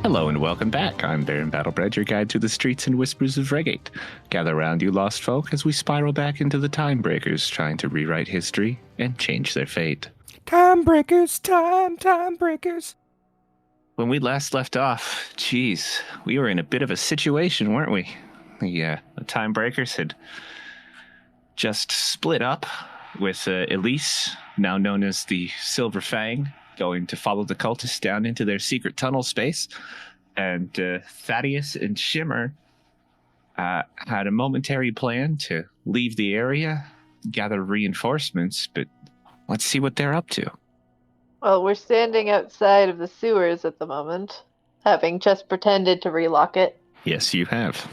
Hello and welcome back. I'm Baron Battlebred, your guide through the streets and whispers of Regate. Gather round, you lost folk, as we spiral back into the time breakers, trying to rewrite history and change their fate. Time breakers, time breakers. When we last left off, geez, we were in a bit of a situation, weren't we? The time breakers had just split up with Elise, now known as the Silver Fang, going to follow the cultists down into their secret tunnel space. And Thaddeus and Shimmer had a momentary plan to leave the area, gather reinforcements, but let's see what they're up to. Well, we're standing outside of the sewers at the moment, having just pretended to relock it. Yes, you have.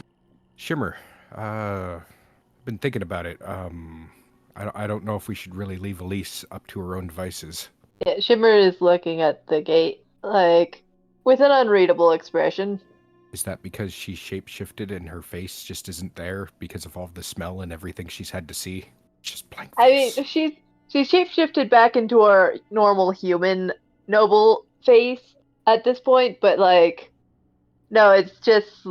Shimmer, been thinking about it. I don't know if we should really leave Elise up to her own devices. Yeah, Shimmer is looking at the gate, with an unreadable expression. Is that because she shapeshifted and her face just isn't there because of all the smell and everything she's had to see? Just blank face. I mean, she shapeshifted back into her normal human noble face at this point, but, no, it's just,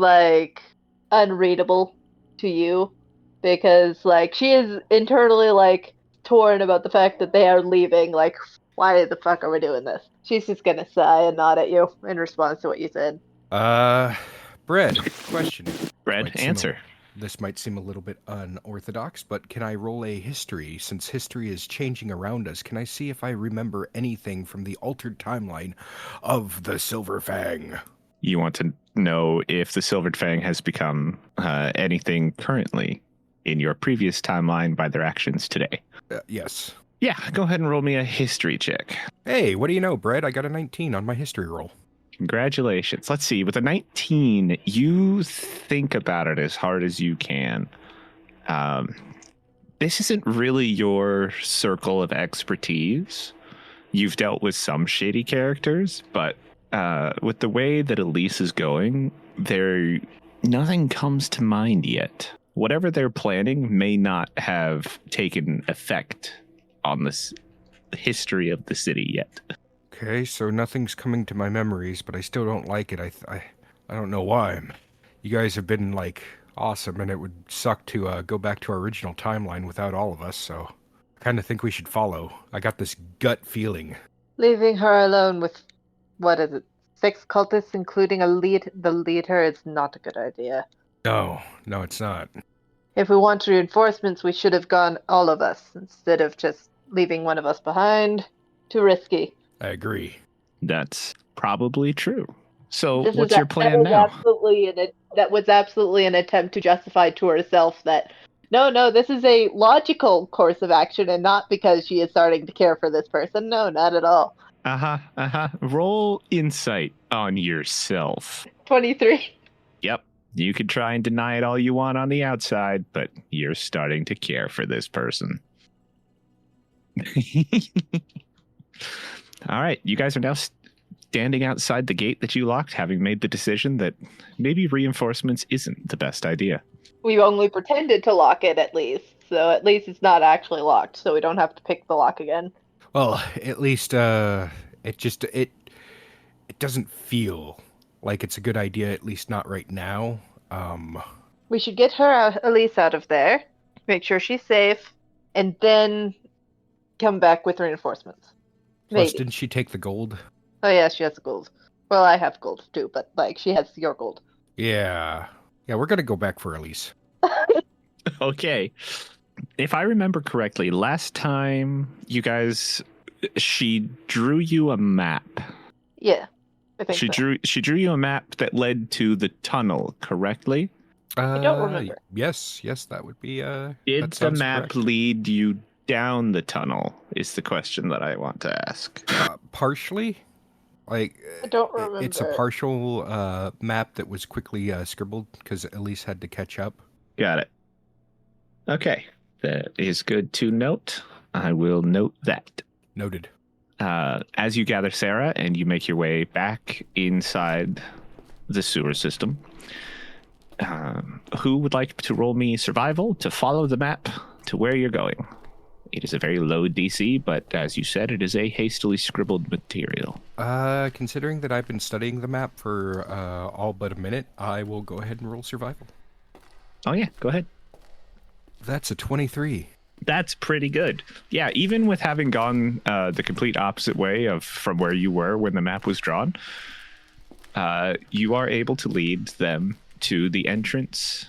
unreadable to you. Because, she is internally, torn about the fact that they are leaving, why the fuck are we doing this? She's just gonna sigh and nod at you in response to what you said. Brett, question. Brett, answer. This might seem a little bit unorthodox, but can I roll a history? Since history is changing around us, can I see if I remember anything from the altered timeline of the Silver Fang? You want to know if the Silver Fang has become anything currently in your previous timeline by their actions today? Yes. Yeah, go ahead and roll me a history check. Hey, what do you know, Brett? I got a 19 on my history roll. Congratulations. Let's see. With a 19, you think about it as hard as you can. This isn't really your circle of expertise. You've dealt with some shady characters, but with the way that Elise is going, nothing comes to mind yet. Whatever they're planning may not have taken effect on this history of the city yet. Okay, so nothing's coming to my memories, but I still don't like it. I don't know why. You guys have been, awesome, and it would suck to go back to our original timeline without all of us, so I kind of think we should follow. I got this gut feeling. Leaving her alone with, 6 cultists, including the leader, is not a good idea. No, it's not. If we want reinforcements, we should have gone all of us, instead of just leaving one of us behind. Too risky. I agree. That's probably true. So This what's your plan now? That was absolutely an attempt to justify to herself that, no, this is a logical course of action and not because she is starting to care for this person. No, not at all. Roll insight on yourself. 23. Yep. You could try and deny it all you want on the outside, but you're starting to care for this person. All right. You guys are now standing outside the gate that you locked, having made the decision that maybe reinforcements isn't the best idea. We only pretended to lock it at least, so at least it's not actually locked, so we don't have to pick the lock again. Well, at least it doesn't feel like it's a good idea, at least not right now. We should get her Elise out of there, make sure she's safe, and then come back with reinforcements. Plus, didn't she take the gold? Oh yeah, she has the gold. Well, I have gold too, but she has your gold. Yeah, we're gonna go back for Elise. Okay. If I remember correctly, last time you guys, she drew you a map. Yeah, I think She drew you a map that led to the tunnel, correctly? I don't remember. Yes, that would be. Did the map correct. lead you down the tunnel? Is the question that I want to ask. Partially, I don't remember. It's a partial map that was quickly scribbled because Elise had to catch up. Got it. Okay, that is good to note. I will note that. Noted. As you gather Sarah and you make your way back inside the sewer system, who would like to roll me survival to follow the map to where you're going It is a very low DC, but as you said, it is a hastily scribbled material. Considering that I've been studying the map for all but a minute, I will go ahead and roll survival. Oh yeah, go ahead. That's a 23. That's pretty good. Yeah, even with having gone the complete opposite way from where you were when the map was drawn, you are able to lead them to the entrance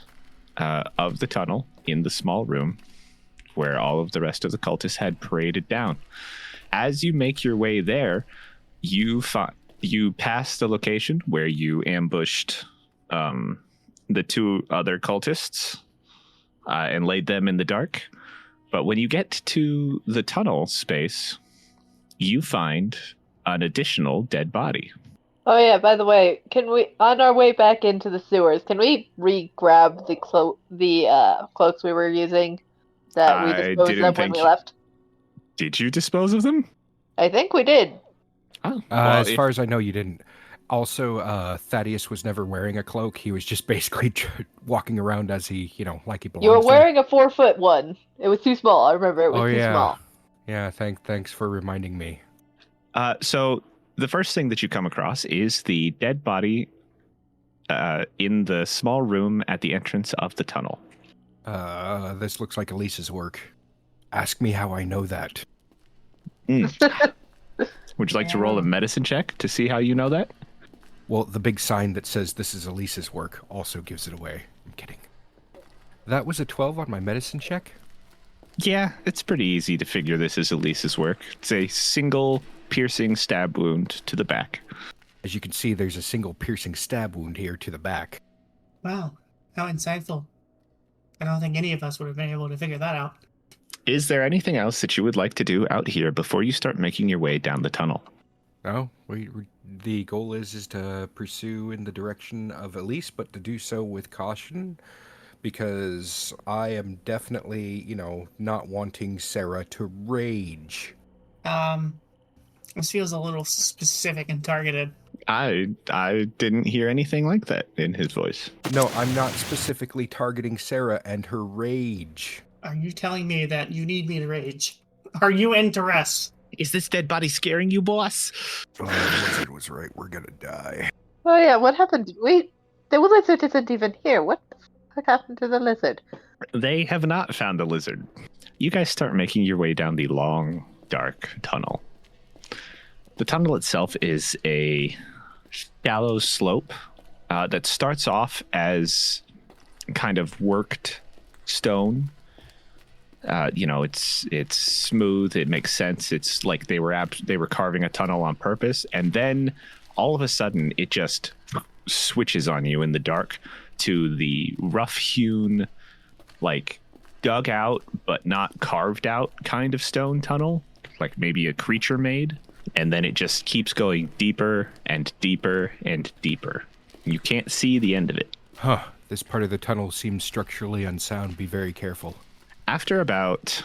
of the tunnel in the small room where all of the rest of the cultists had paraded down. As you make your way there, you pass the location where you ambushed the two other cultists and laid them in the dark. But when you get to the tunnel space, you find an additional dead body. Oh yeah, by the way, can we, on our way back into the sewers, can we re-grab the cloaks we were using that we disposed of when we left? Did you dispose of them? I think we did. Oh, as far as I know, you didn't. Also, Thaddeus was never wearing a cloak. He was just basically walking around as he, like he belongs. You were wearing a 4-foot one. It was too small. I remember it was too small. Yeah, thanks for reminding me. So the first thing that you come across is the dead body in the small room at the entrance of the tunnel. This looks like Elise's work. Ask me how I know that. Would you like to roll a medicine check to see how you know that? Well, the big sign that says this is Elise's work also gives it away. I'm kidding. That was a 12 on my medicine check? Yeah, it's pretty easy to figure this is Elise's work. It's a single piercing stab wound to the back. As you can see, there's a single piercing stab wound here to the back. Wow, how insightful. I don't think any of us would have been able to figure that out. Is there anything else that you would like to do out here before you start making your way down the tunnel? No, the goal is to pursue in the direction of Elise, but to do so with caution, because I am definitely, not wanting Sarah to rage. This feels a little specific and targeted. I didn't hear anything like that in his voice. No, I'm not specifically targeting Sarah and her rage. Are you telling me that you need me to rage? Are you in duress? Is this dead body scaring you, boss? Oh, the wizard was right. We're gonna die. Oh yeah, what happened? The lizard isn't even here. What the fuck happened to the lizard? They have not found the lizard. You guys start making your way down the long, dark tunnel. The tunnel itself is a shallow slope that starts off as kind of worked stone. It's smooth. It makes sense. It's like they were carving a tunnel on purpose, and then all of a sudden it just switches on you in the dark to the rough-hewn, like dug out but not carved out kind of stone tunnel, like maybe a creature made, and then it just keeps going deeper and deeper and deeper. You can't see the end of it. Huh. This part of the tunnel seems structurally unsound. Be very careful. After about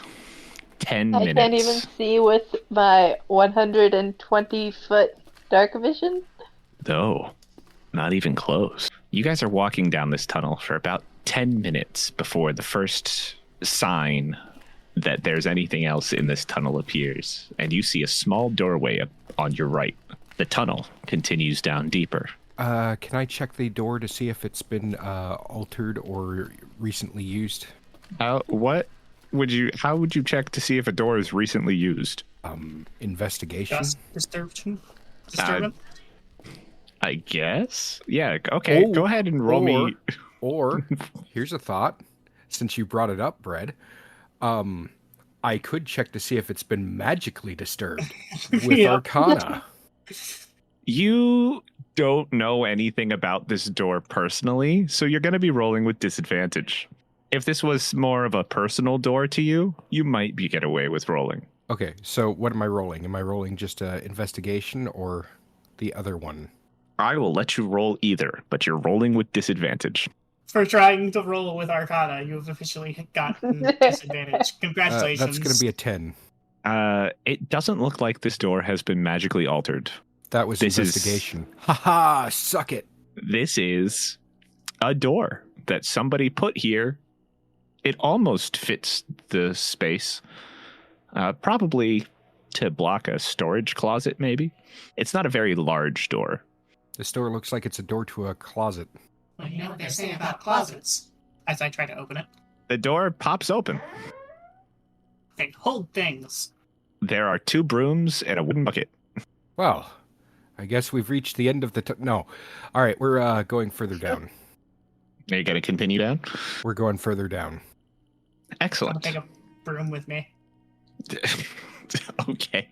10 minutes... I can't even see with my 120-foot dark vision? No, not even close. You guys are walking down this tunnel for about 10 minutes before the first sign that there's anything else in this tunnel appears, and you see a small doorway up on your right. The tunnel continues down deeper. Can I check the door to see if it's been altered or recently used? How would you check to see if a door is recently used? Investigation? Just disturbance? I guess. Yeah, okay. Go ahead and roll me. Or, here's a thought. Since you brought it up, Brad, I could check to see if it's been magically disturbed with Arcana. You don't know anything about this door personally, so you're going to be rolling with disadvantage. If this was more of a personal door to you, you might get away with rolling. Okay, so what am I rolling? Am I rolling just investigation or the other one? I will let you roll either, but you're rolling with disadvantage. For trying to roll with Arcana, you've officially gotten disadvantage. Congratulations. That's going to be a 10. It doesn't look like this door has been magically altered. That was investigation. Haha, suck it. This is a door that somebody put here. It almost fits the space, Probably to block a storage closet, maybe. It's not a very large door. This door looks like it's a door to a closet. Well, you know what they say about closets. As I try to open it. The door pops open. They hold things. There are 2 brooms and a wooden bucket. Well, I guess we've reached the end of the... No. All right, we're going further down. Are you going to continue down? We're going further down. I'll Excellent. take a broom with me. Okay.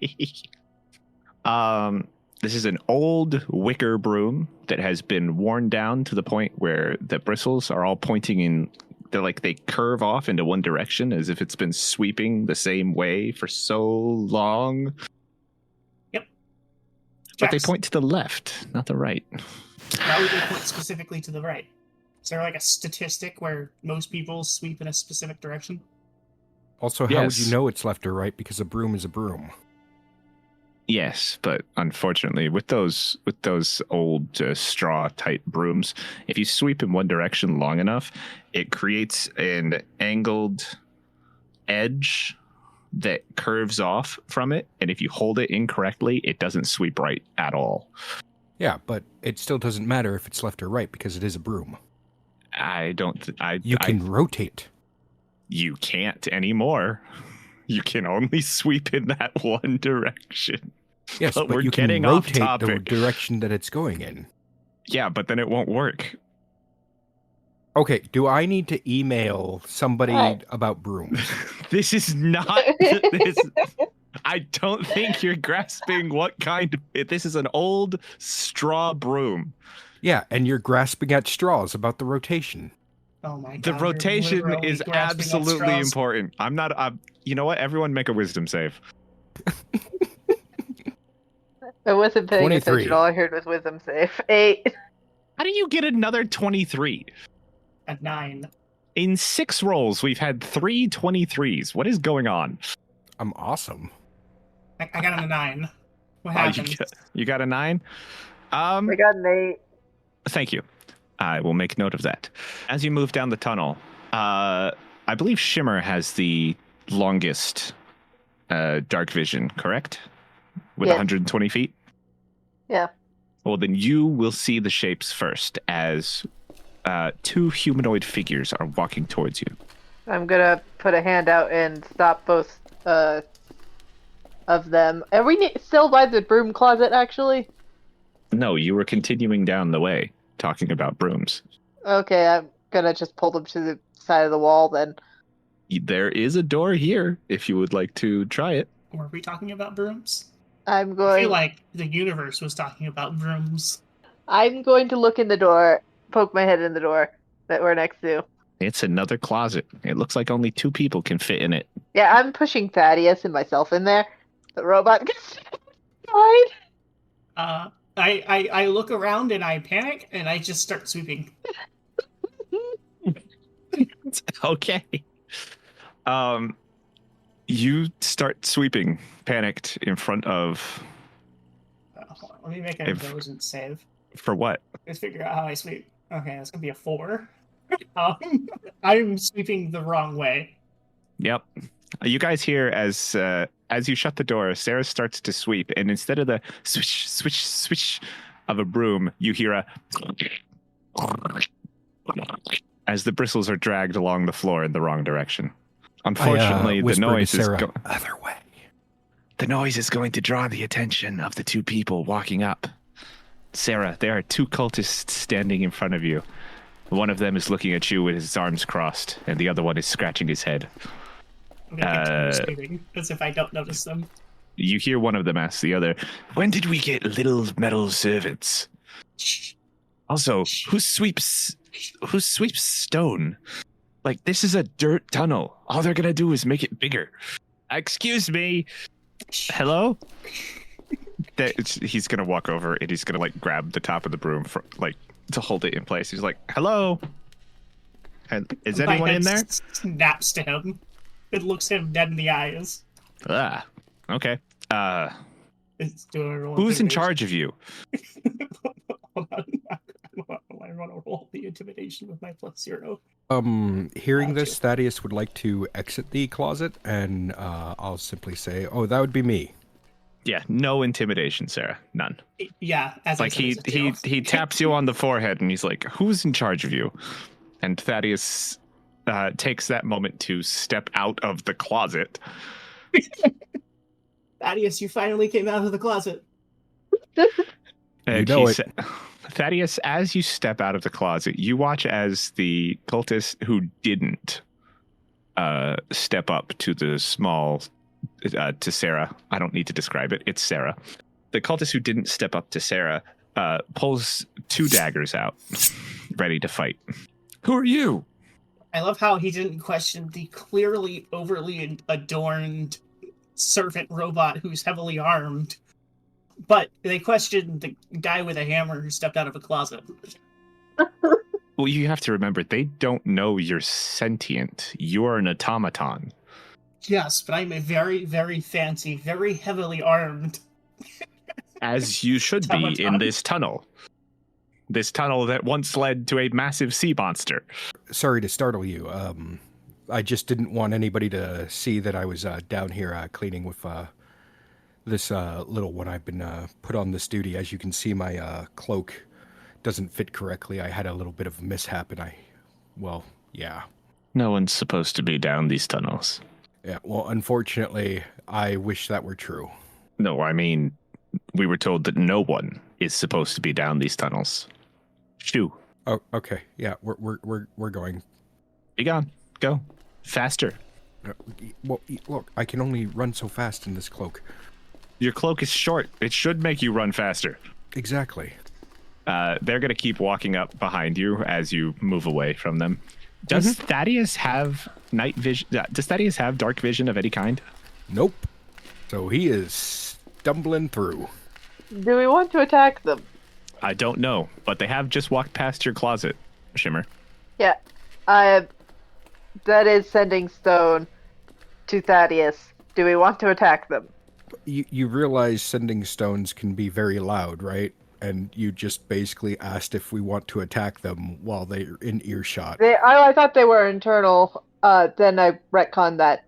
This is an old wicker broom that has been worn down to the point where the bristles are all pointing in. They curve off into one direction as if it's been sweeping the same way for so long. Yep. But they point to the left, not the right. Why would they point specifically to the right? Is there like a statistic where most people sweep in a specific direction? Also, how would you know it's left or right? Because a broom is a broom. Yes, but unfortunately, with those old straw-type brooms, if you sweep in one direction long enough, it creates an angled edge that curves off from it, and if you hold it incorrectly, it doesn't sweep right at all. Yeah, but it still doesn't matter if it's left or right because it is a broom. You can rotate. You can't anymore. You can only sweep in that one direction. Yes, but we're you can getting off rotate topic. the direction that it's going in. Yeah, but then it won't work. Okay, do I need to email somebody about brooms? This is not... this. I don't think you're grasping what kind of... This is an old straw broom. Yeah, and you're grasping at straws about the rotation. Oh my god. The rotation is grasping at absolutely straws. important. I'm not... you know what? Everyone make a wisdom save. I wasn't paying 23. attention. All I heard was wisdom save. 8. How do you get another 23? At 9. In 6 rolls, we've had 3 23s. What is going on? I'm awesome. I got a 9. What happened? You got a 9? I got an 8. Thank you. I will make note of that. As you move down the tunnel, I believe Shimmer has the longest dark vision, correct? With Yes. 120 feet? Yeah. Well, then you will see the shapes first as 2 humanoid figures are walking towards you. I'm gonna put a hand out and stop both of them. Are we still by the broom closet, actually? No, you were continuing down the way, talking about brooms. Okay, I'm gonna just pull them to the side of the wall then. There is a door here, if you would like to try it. Were we talking about brooms? I'm I going. feel like the universe was talking about brooms. I'm going to look in the door, poke my head in the door that we're next to. It's another closet. It looks like only 2 people can fit in it. Yeah, I'm pushing Thaddeus and myself in there. The robot gets fine. I look around and I panic and I just start sweeping. Okay. You start sweeping, panicked, in front of... Hold on, let me make an intelligence save. For what? Let's figure out how I sweep. Okay, that's gonna be a 4. I'm sweeping the wrong way. Yep. You guys hear as you shut the door, Sarah starts to sweep, and instead of the swish, swish, swish of a broom, you hear a... as the bristles are dragged along the floor in the wrong direction. Unfortunately, the noise is other way. The noise is going to draw the attention of the 2 people walking up. Sarah, there are 2 cultists standing in front of you. One of them is looking at you with his arms crossed, and the other one is scratching his head. I'm gonna continue sweeping as if I don't notice them. You hear one of them ask the other, "When did we get little metal servants? Also, who sweeps stone? Like, this is a dirt tunnel. All they're gonna do is make it bigger." Excuse me. Hello? He's gonna walk over and he's gonna like grab the top of the broom for like to hold it in place. He's like, "Hello? And is anyone in there?" Snaps to him. It looks him dead in the eyes. Okay. Do Who's in charge of you? Hold on. I want to roll the intimidation with my +0. Hearing Gotcha. this, Thaddeus would like to exit the closet, and I'll simply say, "Oh, that would be me." Yeah, no intimidation, Sarah. None. Yeah, as Like I said, he it's a 2. he taps you on the forehead and he's like, "Who's in charge of you?" And Thaddeus takes that moment to step out of the closet. Thaddeus, you finally came out of the closet. And You know he it. said, Thaddeus, as you step out of the closet, you watch as the cultist who didn't step up to the small, to Sarah. I don't need to describe it. It's Sarah. The cultist who didn't step up to Sarah pulls 2 daggers out, ready to fight. Who are you? I love how he didn't question the clearly overly adorned servant robot who's heavily armed, but they questioned the guy with a hammer who stepped out of a closet. Well, you have to remember, they don't know you're sentient. You're an automaton. Yes, but I'm a very, very fancy, very heavily armed. As you should be in Automaton. this tunnel. This tunnel that once led to a massive sea monster. Sorry to startle you. I just didn't want anybody to see that I was down here cleaning with this little one I've been put on this duty. As you can see, my cloak doesn't fit correctly. I had a little bit of a mishap, and yeah. No one's supposed to be down these tunnels. Yeah, well, unfortunately, I wish that were true. No, I mean, we were told that no one is supposed to be down these tunnels. Shoo. Oh, okay. Yeah, we're going. Be gone. Go. Faster. Well, look, I can only run so fast in this cloak. Your cloak is short. It should make you run faster. Exactly. They're going to keep walking up behind you as you move away from them. Does Thaddeus have night vision? Does Thaddeus have dark vision of any kind? Nope. So he is stumbling through. Do we want to attack them? I don't know, but they have just walked past your closet, Shimmer. Yeah. That is sending stone to Thaddeus. Do we want to attack them? You realize sending stones can be very loud, right? And you just basically asked if we want to attack them while they're in earshot. I thought they were internal. Then I retconned that.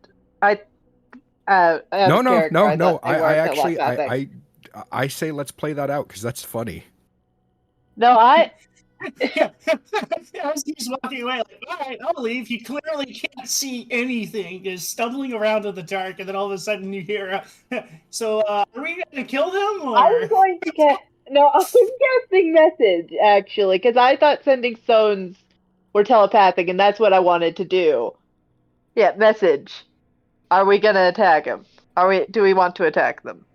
No. I say let's play that out because that's funny. No, As he's walking away, like, all right, I'll leave. He clearly can't see anything. Is stumbling around in the dark, and then all of a sudden you hear, so are we going to kill them? Or? I was going to get... No, I was guessing message, actually, because I thought sending stones were telepathic, and that's what I wanted to do. Yeah, message. Are we going to attack him? Do we want to attack them?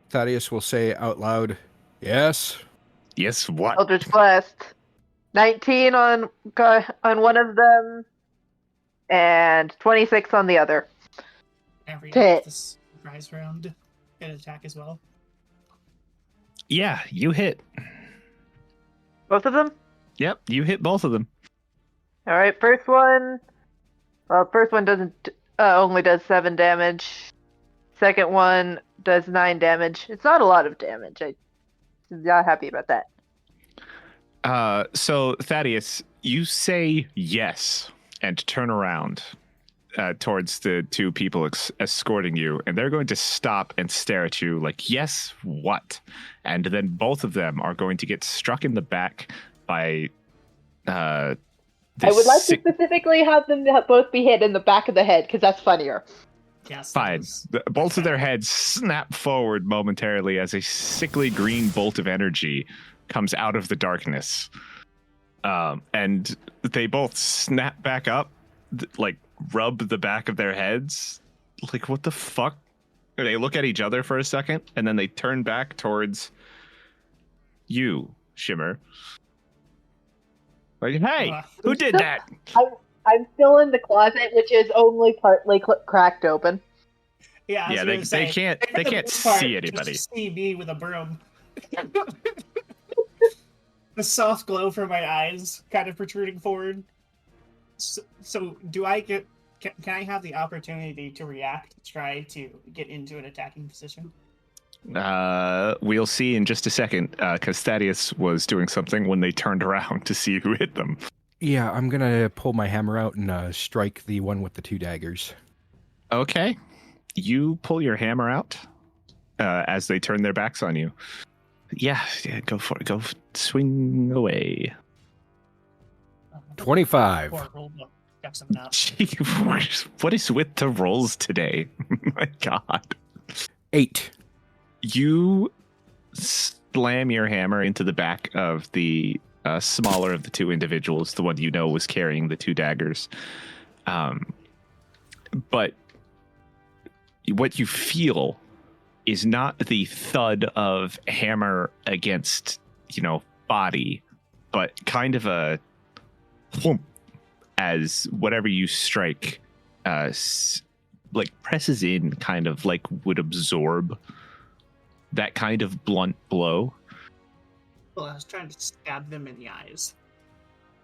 Thaddeus will say out loud, yes. Yes, what? Eldritch Blast. 19 on one of them, and 26 on the other. Every Hit. this surprise round, an attack as well. Yeah, you hit. Both of them? Yep, you hit both of them. All right, first one. Well, first one doesn't only does 7 damage. Second one does 9 damage. It's not a lot of damage. I'm not happy about that. So Thaddeus, you say yes and turn around towards the 2 people escorting you, and they're going to stop and stare at you like, yes, what? And then both of them are going to get struck in the back by I would like to specifically have them both be hit in the back of the head, because that's funnier. Yes. Fine. Both of their heads snap forward momentarily as a sickly green bolt of energy comes out of the darkness. And they both snap back up, like rub the back of their heads. Like, what the fuck? They look at each other for a second, and then they turn back towards you, Shimmer. Like, hey, who did that? I'm still in the closet, which is only partly cracked open. Yeah, they can't see anybody. Just see me with a broom. The soft glow from my eyes kind of protruding forward. So do I get... Can I have the opportunity to react, to try to get into an attacking position? We'll see in just a second, because Thaddeus was doing something when they turned around to see who hit them. Yeah, I'm gonna pull my hammer out and strike the one with the 2 daggers. Okay. You pull your hammer out as they turn their backs on you. Yeah, go for it. Go swing away. 25. Poor Rollbook. Got something out. Gee, what is with the rolls today? My God. 8. You slam your hammer into the back of the smaller of the 2 individuals, the one you know was carrying the 2 daggers. But what you feel is not the thud of hammer against, body, but kind of a whoomp as whatever you strike presses in, kind of like would absorb that kind of blunt blow. Well, I was trying to stab them in the eyes.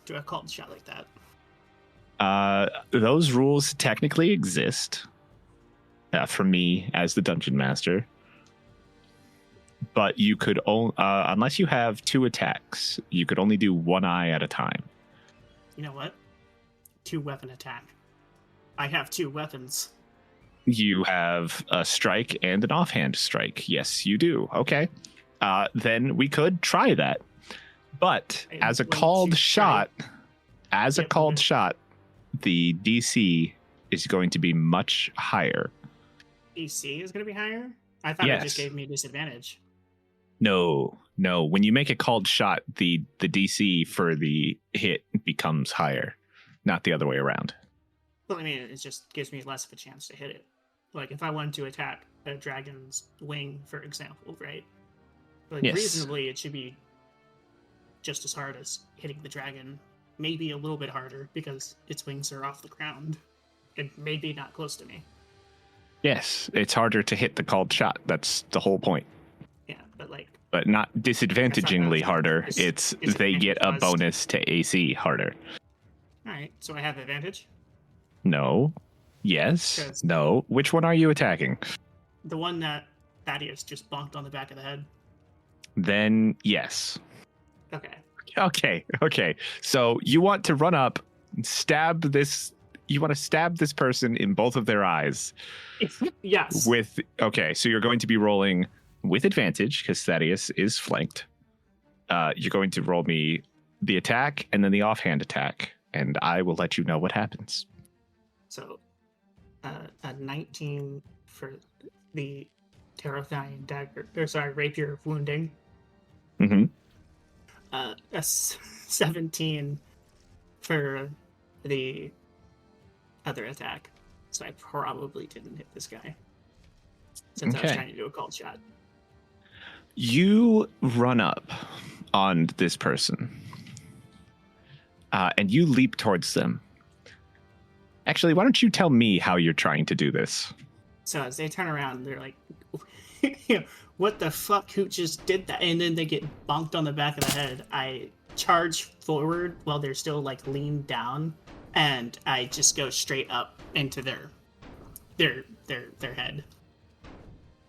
Do I call the shot like that? Those rules technically exist for me as the dungeon master, but you could only, unless you have 2 attacks, you could only do 1 eye at a time. You know what? 2 weapon attack. I have 2 weapons. You have a strike and an offhand strike. Yes, you do. Okay. Then we could try that. But as a called shot, the DC is going to be much higher. DC is going to be higher? I thought it just gave me disadvantage. No. When you make a called shot, the DC for the hit becomes higher, not the other way around. Well, I mean, it just gives me less of a chance to hit it. Like, if I wanted to attack a dragon's wing, for example, right? Like, yes. Reasonably, it should be just as hard as hitting the dragon. Maybe a little bit harder, because its wings are off the ground. And maybe not close to me. Yes, it's harder to hit the called shot. That's the whole point. Yeah, but not disadvantagingly harder. It's they get a bonus to AC harder. Alright, so I have advantage? No. Yes. No. Which one are you attacking? The one that Thaddeus just bonked on the back of the head. Then yes. Okay. Okay. So you want to run up, stab this. You want to stab this person in both of their eyes. Yes. So you're going to be rolling with advantage because Thaddeus is flanked. You're going to roll me the attack and then the offhand attack, and I will let you know what happens. So, a 19 for the terrifying rapier of wounding. Mm-hmm. A 17 for the other attack. So I probably didn't hit this guy. Since I was trying to do a called shot. You run up on this person. And you leap towards them. Actually, why don't you tell me how you're trying to do this? So as they turn around, they're like, what the fuck? Who just did that? And then they get bonked on the back of the head. I charge forward while they're still leaned down, and I just go straight up into their head,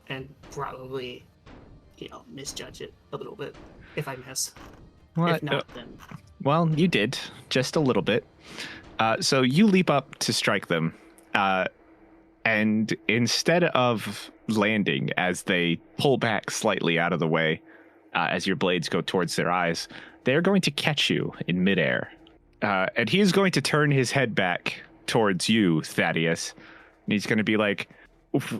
and probably misjudge it a little bit if I miss. What? If not, then well, you did just a little bit. So you leap up to strike them, and instead of landing as they pull back slightly out of the way, as your blades go towards their eyes, they're going to catch you in midair. And he is going to turn his head back towards you, Thaddeus. And he's going to be like,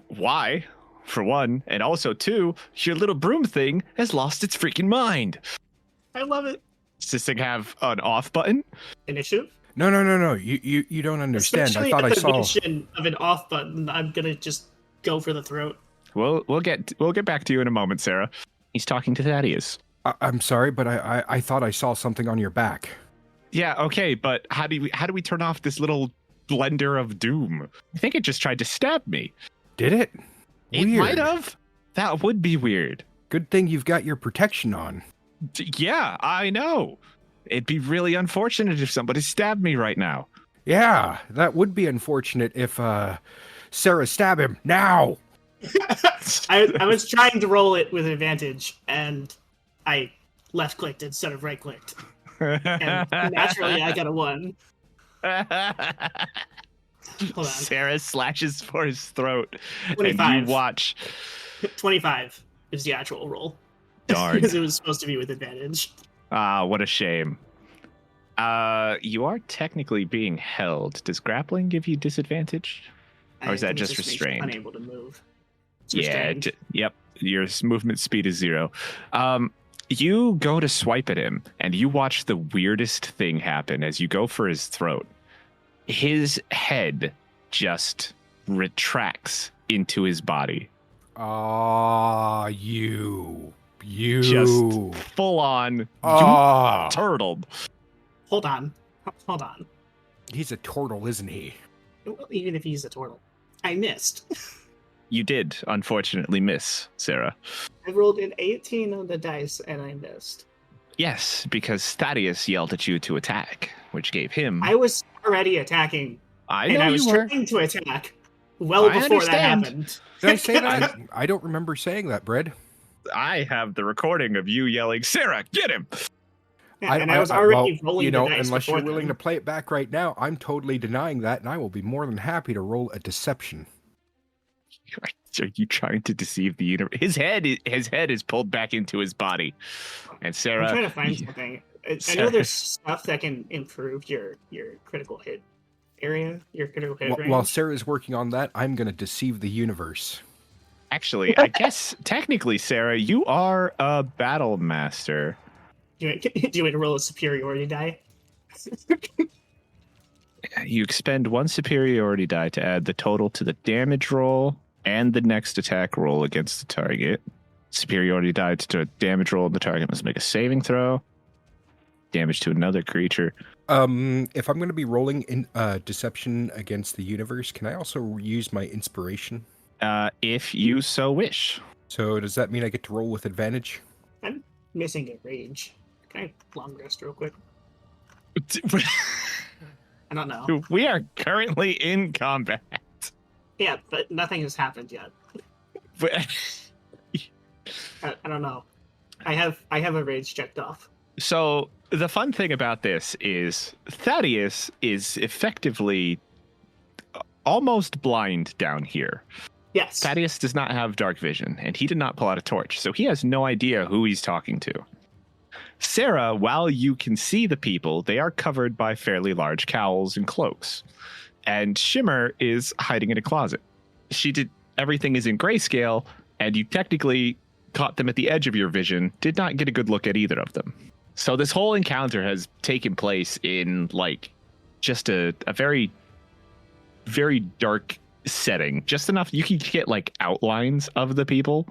why? For one, and also two, your little broom thing has lost its freaking mind. I love it. Does this thing have an off button? Initiative? No. You don't understand. Especially I thought at I saw the mention of an off button. I'm gonna just go for the throat. We'll get back to you in a moment, Sarah. He's talking to Thaddeus. I'm sorry, but I thought I saw something on your back. Yeah, okay, but how do we turn off this little blender of doom? I think it just tried to stab me. Did it? It Weird. might have. That would be weird. Good thing you've got your protection on. Yeah, I know. It'd be really unfortunate if somebody stabbed me right now. Yeah, that would be unfortunate if Sarah stabbed him now. I was trying to roll it with advantage, and I left-clicked instead of right-clicked. And naturally, I got a 1. Hold on. Sarah slashes for his throat, 25. and you watch. 25 is the actual roll. Darn. Because it was supposed to be with advantage. Ah, what a shame. You are technically being held. Does grappling give you disadvantage? Or is that just makes you restrained? Unable to move. It's Yeah, restrained. yep. Your movement speed is 0. You go to swipe at him, and you watch the weirdest thing happen as you go for his throat. His head just retracts into his body. Ah, you. Just full on turtled. Hold on. He's a turtle, isn't he? Well, even if he's a turtle. I missed. You did, unfortunately, miss, Sarah. I rolled an 18 on the dice, and I missed. Yes, because Thaddeus yelled at you to attack, which gave him... I was already attacking, I and know I was you were. trying to attack well I before that understand. happened. Did I say that? I don't remember saying that, Brad. I have the recording of you yelling, Sarah, get him! Yeah, and I was already rolling the dice unless before you're willing then. to play it back right now, I'm totally denying that, and I will be more than happy to roll a deception. Are you trying to deceive the universe? His head is pulled back into his body. And Sarah... I'm trying to find something. I know there's stuff that can improve your critical hit area, your critical hit range. While Sarah's working on that, I'm going to deceive the universe. Actually, I guess technically, Sarah, you are a battle master. Do you want me to roll a superiority die? You expend 1 superiority die to add the total to the damage roll and the next attack roll against the target. Superiority die to the damage roll, the target must make a saving throw. Damage to another creature. If I'm going to be rolling in deception against the universe, can I also use my inspiration? If you so wish. So does that mean I get to roll with advantage? I'm missing a rage. Can I long rest real quick? I don't know. We are currently in combat. Yeah, but nothing has happened yet. I don't know. I have a rage checked off. So the fun thing about this is Thaddeus is effectively almost blind down here. Yes. Thaddeus does not have dark vision, and he did not pull out a torch, so he has no idea who he's talking to. Sarah, while you can see the people, they are covered by fairly large cowls and cloaks. And Shimmer is hiding in a closet. Everything is in grayscale, and you technically caught them at the edge of your vision, did not get a good look at either of them. So this whole encounter has taken place in, like, just a very, very dark setting. Just enough you can get, like, outlines of the people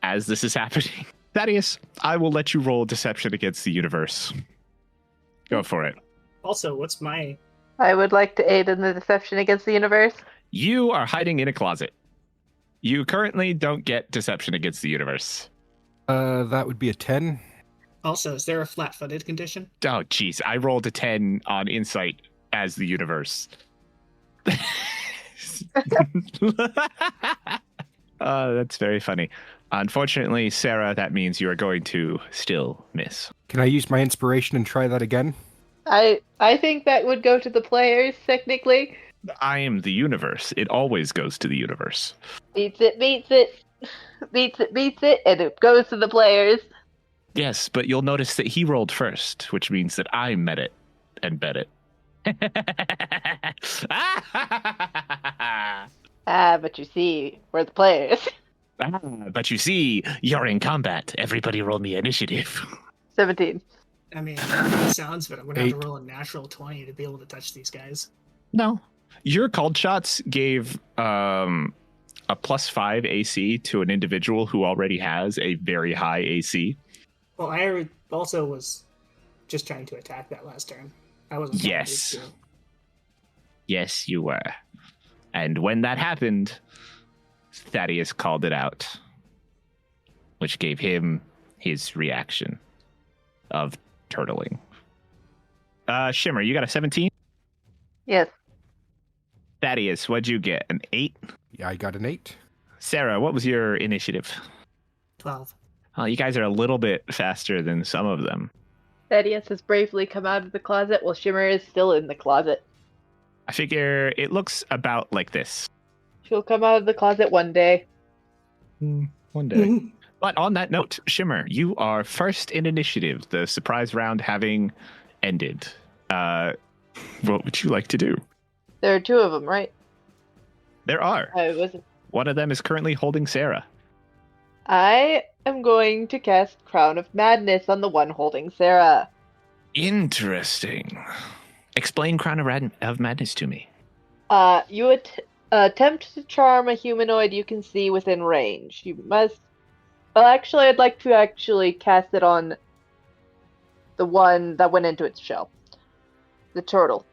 as this is happening. Thaddeus, I will let you roll deception against the universe. Go for it. Also, what's my... I would like to aid in the deception against the universe. You are hiding in a closet. You currently don't get deception against the universe. That would be a 10. Also, is there a flat-footed condition? Oh, jeez. I rolled a 10 on insight as the universe. That's very funny. Unfortunately, Sarah, that means you are going to still miss. Can I use my inspiration and try that again? I think that would go to the players, technically. I am the universe. It always goes to the universe. Beats it, beats it. Beats it, beats it, and it goes to the players. Yes, but you'll notice that he rolled first, which means that I met it and bet it. But you see, we're the players. But you see, you're in combat. Everybody roll me initiative. 17. I mean, it sounds, but I'm going to have 8. to roll a natural 20 to be able to touch these guys. No. Your called shots gave a +5 AC to an individual who already has a very high AC. Well, I also was just trying to attack that last turn. I wasn't. Yes. Yes, you were. And when that happened, Thaddeus called it out, which gave him his reaction of turtling. Shimmer, you got a 17? Yes. Thaddeus, what'd you get? An 8? Yeah, I got an 8. Sarah, what was your initiative? 12. Oh, you guys are a little bit faster than some of them. Thaddeus has bravely come out of the closet while Shimmer is still in the closet. I figure it looks about like this. She'll come out of the closet one day. One day. But on that note, Shimmer, you are first in initiative, the surprise round having ended. What would you like to do? There are two of them, right? There are. I wasn't. One of them is currently holding Sarah. I am going to cast Crown of Madness on the one holding Sarah. Interesting. Explain Crown of Madness to me. You attempt to charm a humanoid you can see within range. You must... Well, actually, I'd like to actually cast it on the one that went into its shell. The turtle.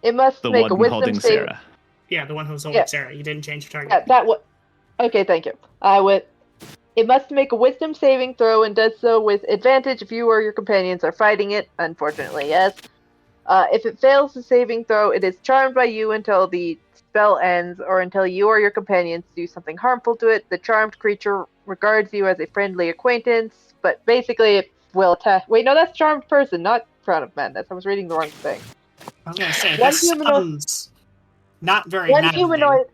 It must The make a one wisdom holding save. Sarah. Yeah, the one who's holding Yeah. Sarah. You didn't change your target. Yeah, that one. Okay, thank you. It must make a wisdom saving throw and does so with advantage if you or your companions are fighting it. Unfortunately, yes. If it fails the saving throw, it is charmed by you until the spell ends, or until you or your companions do something harmful to it. The charmed creature regards you as a friendly acquaintance, but basically it will attack. Wait, no, that's charmed person, not Crown of Madness. I was reading the wrong thing. I was going to say, One this humanoid- sounds not very One maddening. humanoid.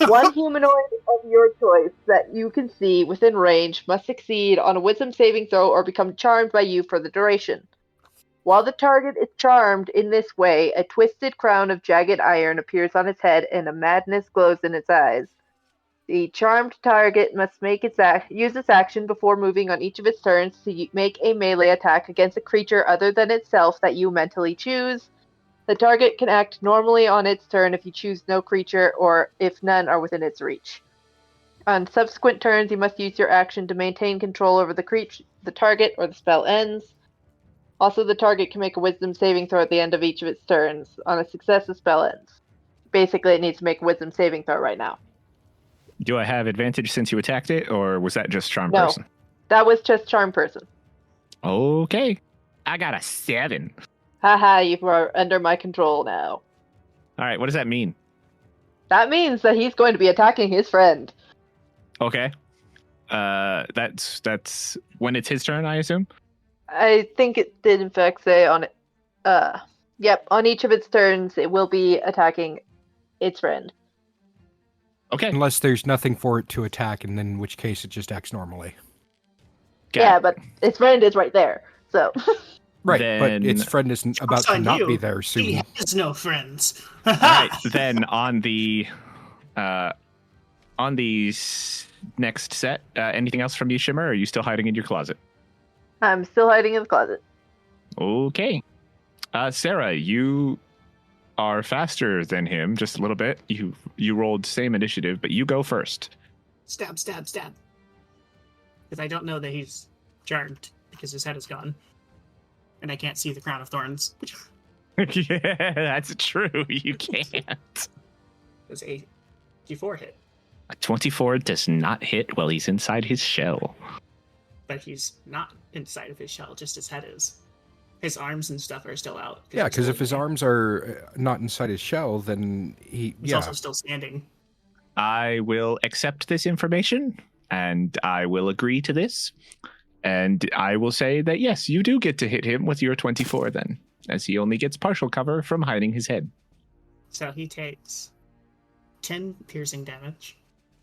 One humanoid of your choice that you can see within range must succeed on a wisdom saving throw or become charmed by you for the duration. While the target is charmed in this way, a twisted crown of jagged iron appears on its head and a madness glows in its eyes. The charmed target must use its action before moving on each of its turns to make a melee attack against a creature other than itself that you mentally choose. The target can act normally on its turn if you choose no creature or if none are within its reach. On subsequent turns, you must use your action to maintain control over the target, or the spell ends. Also, the target can make a wisdom saving throw at the end of each of its turns. On a success, the spell ends. Basically, it needs to make a wisdom saving throw right now. Do I have advantage since you attacked it, or was that just charm No. person? That was just charm person. Okay. I got a 7. Haha, you are under my control now. All right, what does that mean? That means that he's going to be attacking his friend. Okay. That's when it's his turn, I assume? I think it did in fact say on it. Yep, on each of its turns, it will be attacking its friend. Okay. Unless there's nothing for it to attack, and then in which case it just acts normally. Yeah, but its friend is right there, so. Right, Then- but its friend isn't about Joke's to on not you. be there He soon. has no friends. All right, then on the next set, anything else from you, Shimmer, or are you still hiding in your closet? I'm still hiding in the closet. Okay. Sarah, you are faster than him just a little bit. You rolled same initiative, but you go first. Stab, stab, stab. Because I don't know that he's charmed, because his head is gone. And I can't see the crown of thorns. Yeah, that's true. You can't. It's a D4 hit. A 24 does not hit while he's inside his shell. But he's not inside of his shell, just his head is. His arms and stuff are still out. Yeah, because if he's his arms are not inside his shell, then He's also still standing. I will accept this information, and I will agree to this. And I will say that, yes, you do get to hit him with your 24 then, as he only gets partial cover from hiding his head. So he takes 10 piercing damage,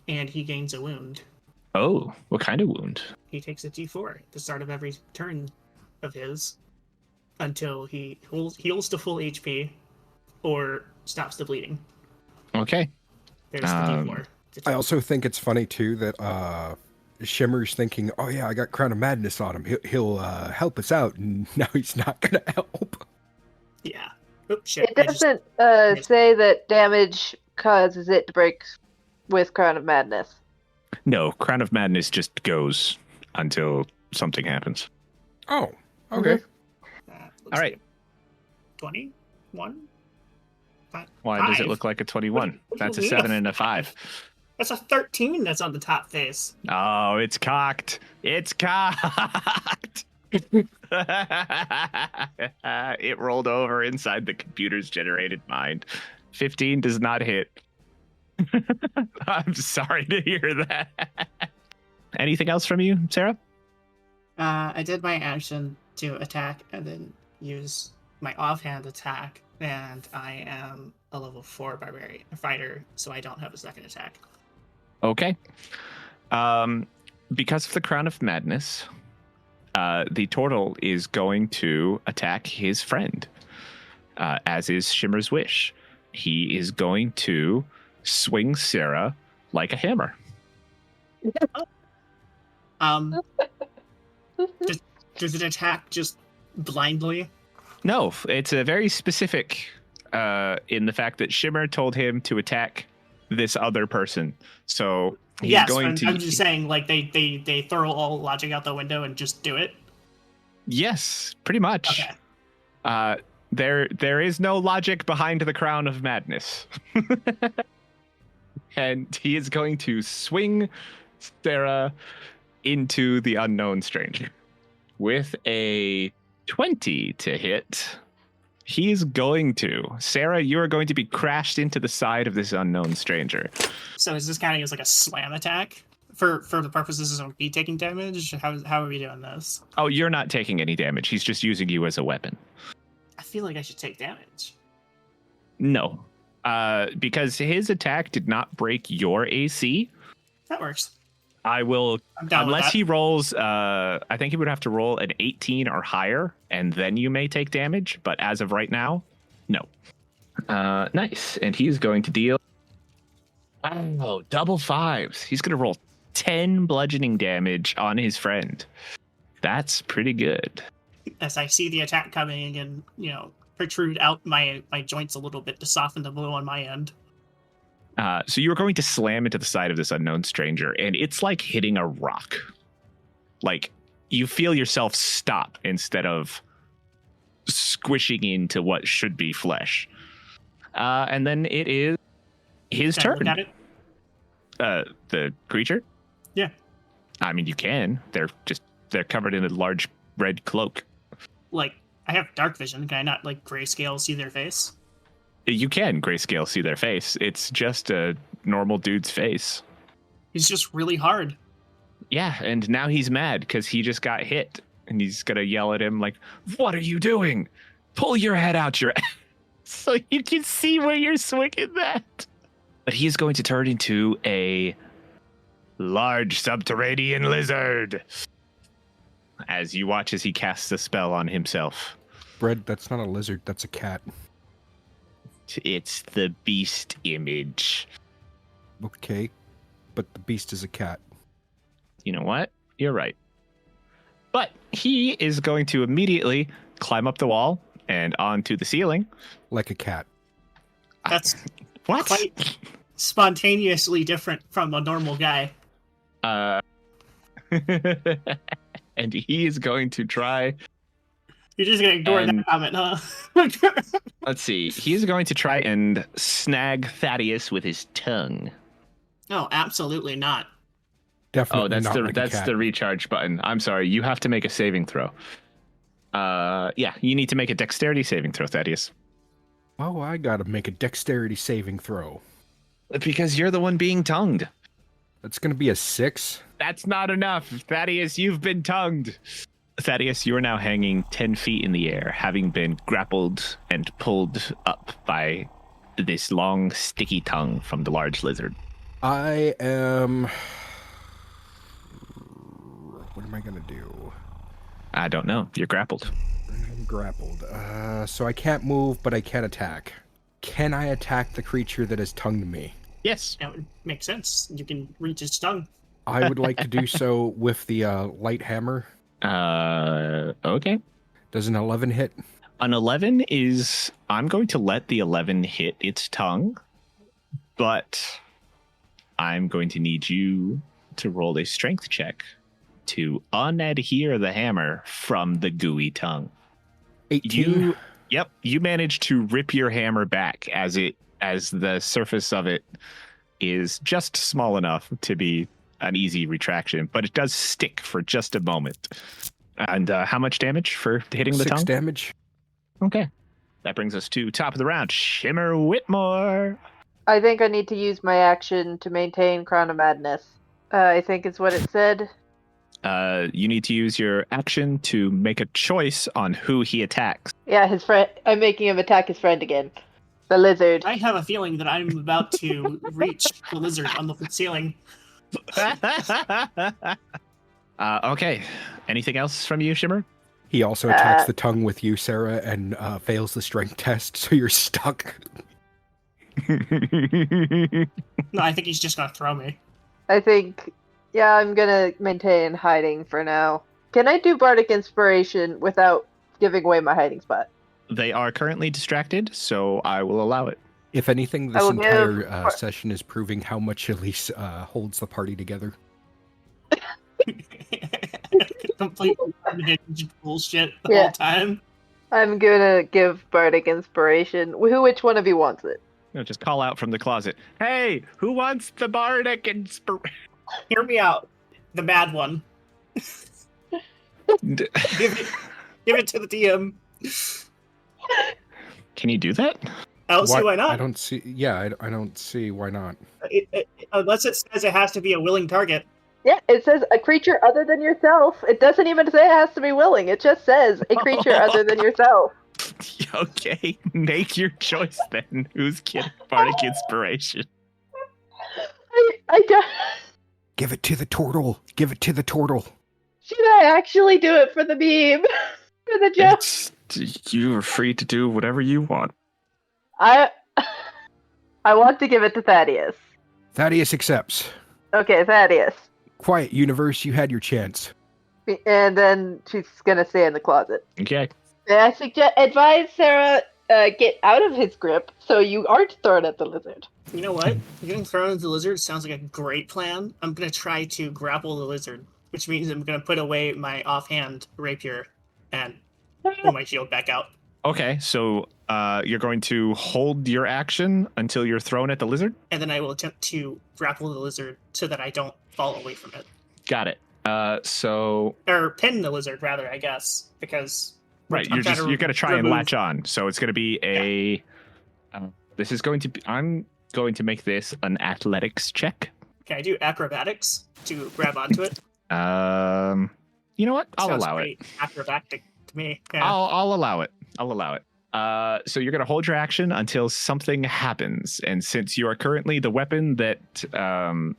and he gains a wound. Oh, what kind of wound? He takes a D4 at the start of every turn of his until he heals to full HP or stops the bleeding. Okay. There's the D4. I also think it's funny too that Shimmer's thinking, "Oh yeah, I got Crown of Madness on him. He'll help us out," and now he's not gonna help. Yeah. Oops, shit. It doesn't say that damage causes it to break with Crown of Madness. No, Crown of Madness just goes until something happens. Oh, okay. All right. 21? Why does it Five. look like a 21? What do That's a you mean? 7 and a 5. That's a 13 that's on the top face. Oh, it's cocked. It's cocked. It rolled over inside the computer's generated mind. 15 does not hit. I'm sorry to hear that. Anything else from you, Sarah? I did my action to attack and then use my offhand attack, and I am a level 4 barbarian fighter, so I don't have a second attack. Okay. Because of the Crown of Madness, the turtle is going to attack his friend, as is Shimmer's wish. He is going to swing Sarah like a hammer. Does it attack just blindly? No, it's a very specific in the fact that Shimmer told him to attack this other person. So he's going to. I'm just saying, like they throw all logic out the window and just do it. Yes, pretty much. Okay. There is no logic behind the Crown of Madness. And he is going to swing Sarah into the unknown stranger. With a 20 to hit, he's going to. Sarah, you are going to be crashed into the side of this unknown stranger. So is this counting as like a slam attack? For the purposes of me taking damage? How are we doing this? Oh, you're not taking any damage. He's just using you as a weapon. I feel like I should take damage. No. Because his attack did not break your AC. That works. I will, I'm down with unless that. he rolls, I think he would have to roll an 18 or higher, and then you may take damage. But as of right now, no. Nice. And he's going to deal, double fives. He's going to roll 10 bludgeoning damage on his friend. That's pretty good. As I see the attack coming and, protrude out my joints a little bit to soften the blow on my end. So you're going to slam into the side of this unknown stranger, and it's like hitting a rock. Like, you feel yourself stop instead of squishing into what should be flesh. And then it is his Can I turn. look at it? The creature? Yeah. I mean, you can. They're covered in a large red cloak. Like, I have dark vision. Can I not, grayscale see their face? You can grayscale see their face. It's just a normal dude's face. He's just really hard. Yeah, and now he's mad because he just got hit. And he's going to yell at him like, "What are you doing? Pull your head out your ass so you can see where you're swinging that." But he's going to turn into a large subterranean lizard as you watch as he casts a spell on himself. Bread, that's not a lizard, that's a cat. It's the beast image. Okay, but the beast is a cat. You know what? You're right. But he is going to immediately climb up the wall and onto the ceiling. Like a cat. That's What? quite spontaneously different from a normal guy. And he is going to try. You're just gonna ignore And- that comment, huh? Let's see. He's going to try and snag Thaddeus with his tongue. No, absolutely not. Definitely Oh, that's not the like a that's cat. the recharge button. I'm sorry. You have to make a saving throw. Yeah, you need to make a dexterity saving throw, Thaddeus. Oh, I gotta make a dexterity saving throw. Because you're the one being tongued. That's gonna be a 6. That's not enough. Thaddeus, you've been tongued. Thaddeus, you are now hanging 10 feet in the air, having been grappled and pulled up by this long, sticky tongue from the large lizard. I am... What am I gonna do? I don't know. You're grappled. I'm grappled. So I can't move, but I can attack. Can I attack the creature that has tongued me? Yes. That would make sense. You can reach his tongue. I would like to do so with the light hammer. Okay. Does an 11 hit? An 11 is... I'm going to let the 11 hit its tongue, but I'm going to need you to roll a strength check to unadhere the hammer from the gooey tongue. 18. You managed to rip your hammer back as the surface of it is just small enough to be an easy retraction, but it does stick for just a moment. And how much damage for hitting the 6 tongue? damage. Okay. That brings us to top of the round. Shimmer Whitmore. I think I need to use my action to maintain Crown of Madness. I think is what it said. You need to use your action to make a choice on who he attacks. Yeah, his friend. I'm making him attack his friend again. The lizard. I have a feeling that I'm about to reach the lizard on the ceiling. Okay. Anything else from you, Shimmer? He also attacks the tongue with you, Sarah, and fails the strength test, so you're stuck. No, I think he's just gonna throw me. I think, yeah, I'm gonna maintain hiding for now. Can I do Bardic Inspiration without giving away my hiding spot? They are currently distracted, so I will allow it. If anything, I this will entire session is proving how much Elise holds the party together. Complete bullshit the whole time. I'm gonna give Bardic Inspiration. Which one of you wants it? Just call out from the closet. Hey, who wants the bardic inspiration? Hear me out. The bad one. Give it to the DM. Can you do that? I don't see why not. I don't see. Yeah, I don't see why not. Unless it says it has to be a willing target. Yeah, it says a creature other than yourself. It doesn't even say it has to be willing. It just says a creature other than yourself. Okay, make your choice then. Who's getting bardic inspiration? I don't. Give it to the turtle. Give it to the turtle. Should I actually do it for the meme? For the joke? You are free to do whatever you want. I want to give it to Thaddeus. Thaddeus accepts. Okay, Thaddeus. Quiet, universe. You had your chance. And then she's gonna stay in the closet. Okay. And I advise Sarah get out of his grip so you aren't thrown at the lizard. You know what? Getting thrown at the lizard sounds like a great plan. I'm gonna try to grapple the lizard, which means I'm gonna put away my offhand rapier and pull my shield back out. Okay, so you're going to hold your action until you're thrown at the lizard? And then I will attempt to grapple the lizard so that I don't fall away from it. Got it. So... Or pin the lizard, rather, I guess, because... Right, you're going to try and latch on. So it's going to be a... this is going to be... I'm going to make this an athletics check. Can I do acrobatics to grab onto it? You know what? I'll allow it. Acrobatic to me. Yeah. I'll allow it. I'll allow it. So you're going to hold your action until something happens. And since you are currently the weapon that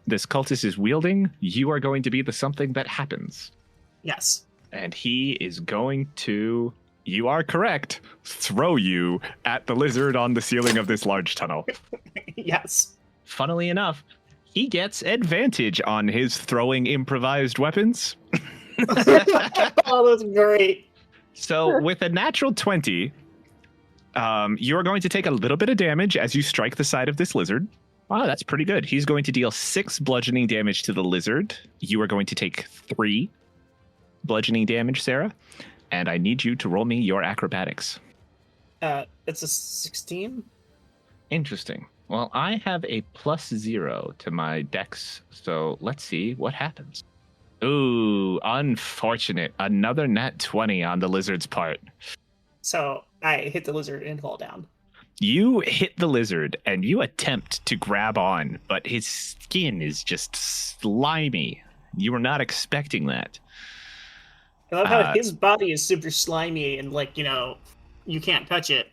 this cultist is wielding, you are going to be the something that happens. Yes. And he is going to, you are correct, throw you at the lizard on the ceiling of this large tunnel. Yes. Funnily enough, he gets advantage on his throwing improvised weapons. Oh, that's great. So with a natural 20, you are going to take a little bit of damage as you strike the side of this lizard. Wow, that's pretty good. He's going to deal 6 bludgeoning damage to the lizard. You are going to take 3 bludgeoning damage, Sarah. And I need you to roll me your acrobatics. It's a 16. Interesting. Well, I have a +0 to my dex, so let's see what happens. Ooh, unfortunate. Another nat 20 on the lizard's part. So I hit the lizard and fall down. You hit the lizard and you attempt to grab on, but his skin is just slimy. You were not expecting that. I love how his body is super slimy and, like, you know, you can't touch it.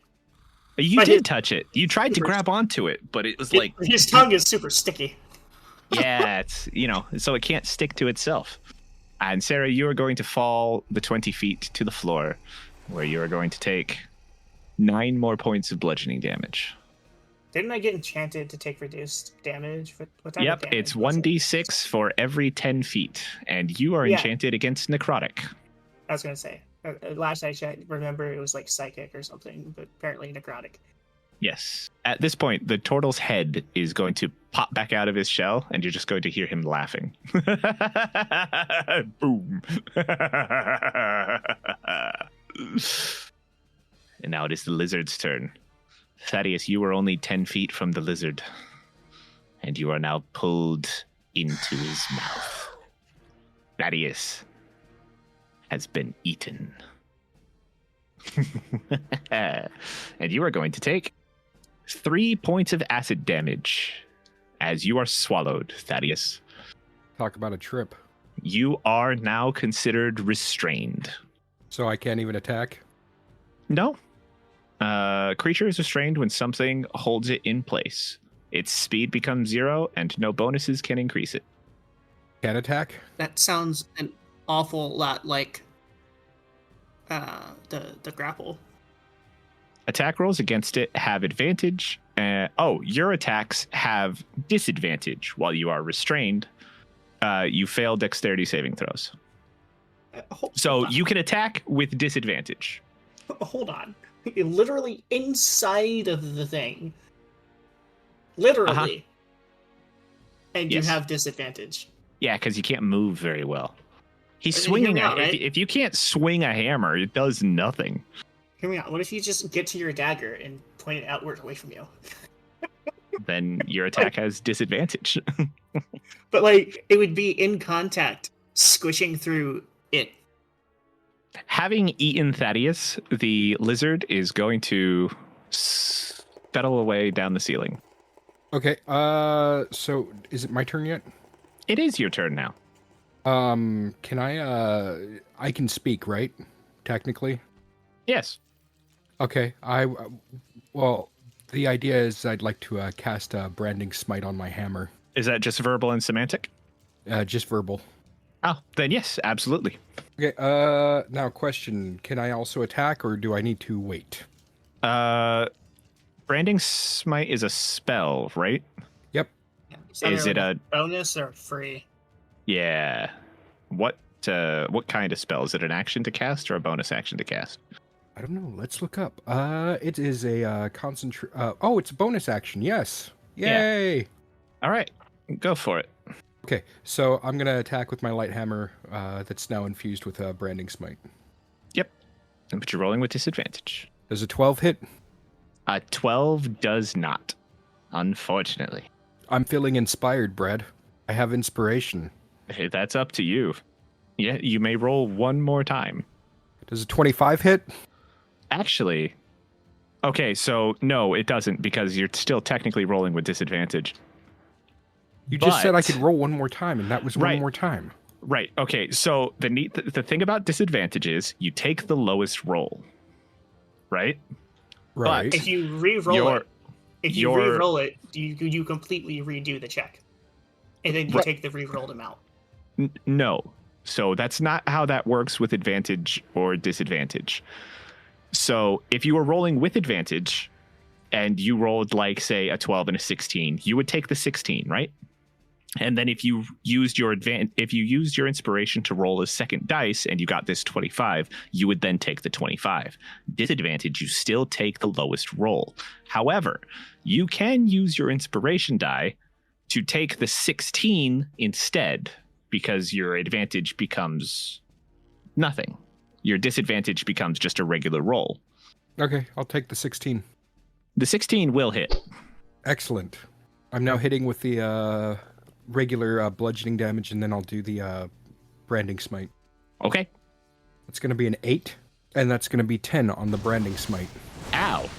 You did touch it. You tried to grab onto it, but it was like... His tongue is super sticky. Yeah, it's, you know, so it can't stick to itself. And Sarah, you are going to fall the 20 feet to the floor, where you are going to take 9 more points of bludgeoning damage. Didn't I get enchanted to take reduced damage? What type of damage It's was it? 1d6 for every 10 feet, and you are enchanted against necrotic. I was going to say, last I checked, remember it was like psychic or something, but apparently necrotic. Yes. At this point, the turtle's head is going to pop back out of his shell, and you're just going to hear him laughing. Boom. And now it is the lizard's turn. Thaddeus, you were only 10 feet from the lizard, and you are now pulled into his mouth. Thaddeus has been eaten. And you are going to take 3 points of acid damage as you are swallowed, Thaddeus. Talk about a trip. You are now considered restrained. So I can't even attack? No. Creature is restrained when something holds it in place. Its speed becomes 0, and no bonuses can increase it. Can't attack? That sounds an awful lot like the grapple. Attack rolls against it have advantage. Your attacks have disadvantage while you are restrained. You fail dexterity saving throws. So you can attack with disadvantage. Hold on. You're literally inside of the thing. Literally. And Yes. you have disadvantage. Yeah, because you can't move very well. He's Hear swinging. me out, right? If you can't swing a hammer, it does nothing. Hear me out. What if you just get to your dagger and point it outward away from you? Then your attack has disadvantage. But, like, it would be in contact, squishing through it. Having eaten Thaddeus, the lizard is going to scuttle away down the ceiling. Okay, so is it my turn yet? It is your turn now. Can I can speak, right? Technically? Yes. Okay, well, the idea is I'd like to cast a branding smite on my hammer. Is that just verbal and semantic? Just verbal. Oh, then yes, absolutely. Okay, now question, can I also attack or do I need to wait? Branding smite is a spell, right? Yep. Is it a bonus or free? Yeah. What kind of spell? Is it an action to cast or a bonus action to cast? I don't know, let's look up. It is a concentrate, it's a bonus action, yes. Yay! Yeah. All right, go for it. Okay, so I'm gonna attack with my light hammer that's now infused with a branding smite. Yep. But you're rolling with disadvantage. Does a 12 hit? A 12 does not, unfortunately. I'm feeling inspired, Brad. I have inspiration. Hey, that's up to you. Yeah, you may roll one more time. Does a 25 hit? Actually, okay, so no, it doesn't because you're still technically rolling with disadvantage. You just said I But- could roll one more time, and that was Right. one more time. Right. Okay. So the thing about disadvantage is you take the lowest roll. Right. Right. If you re-roll Your- it, you completely redo the check, and then you Right. take the re-rolled amount. No. So that's not how that works with advantage or disadvantage. So if you were rolling with advantage and you rolled like say a 12 and a 16, you would take the 16, right? And then if you used your inspiration to roll a second dice and you got this 25, you would then take the 25. Disadvantage, you still take the lowest roll. However, you can use your inspiration die to take the 16 instead because your advantage becomes nothing. Your disadvantage becomes just a regular roll. Okay, I'll take the 16. The 16 will hit. Excellent. I'm now hitting with the regular bludgeoning damage, and then I'll do the branding smite. Okay. It's going to be an 8, and that's going to be 10 on the branding smite. Ow.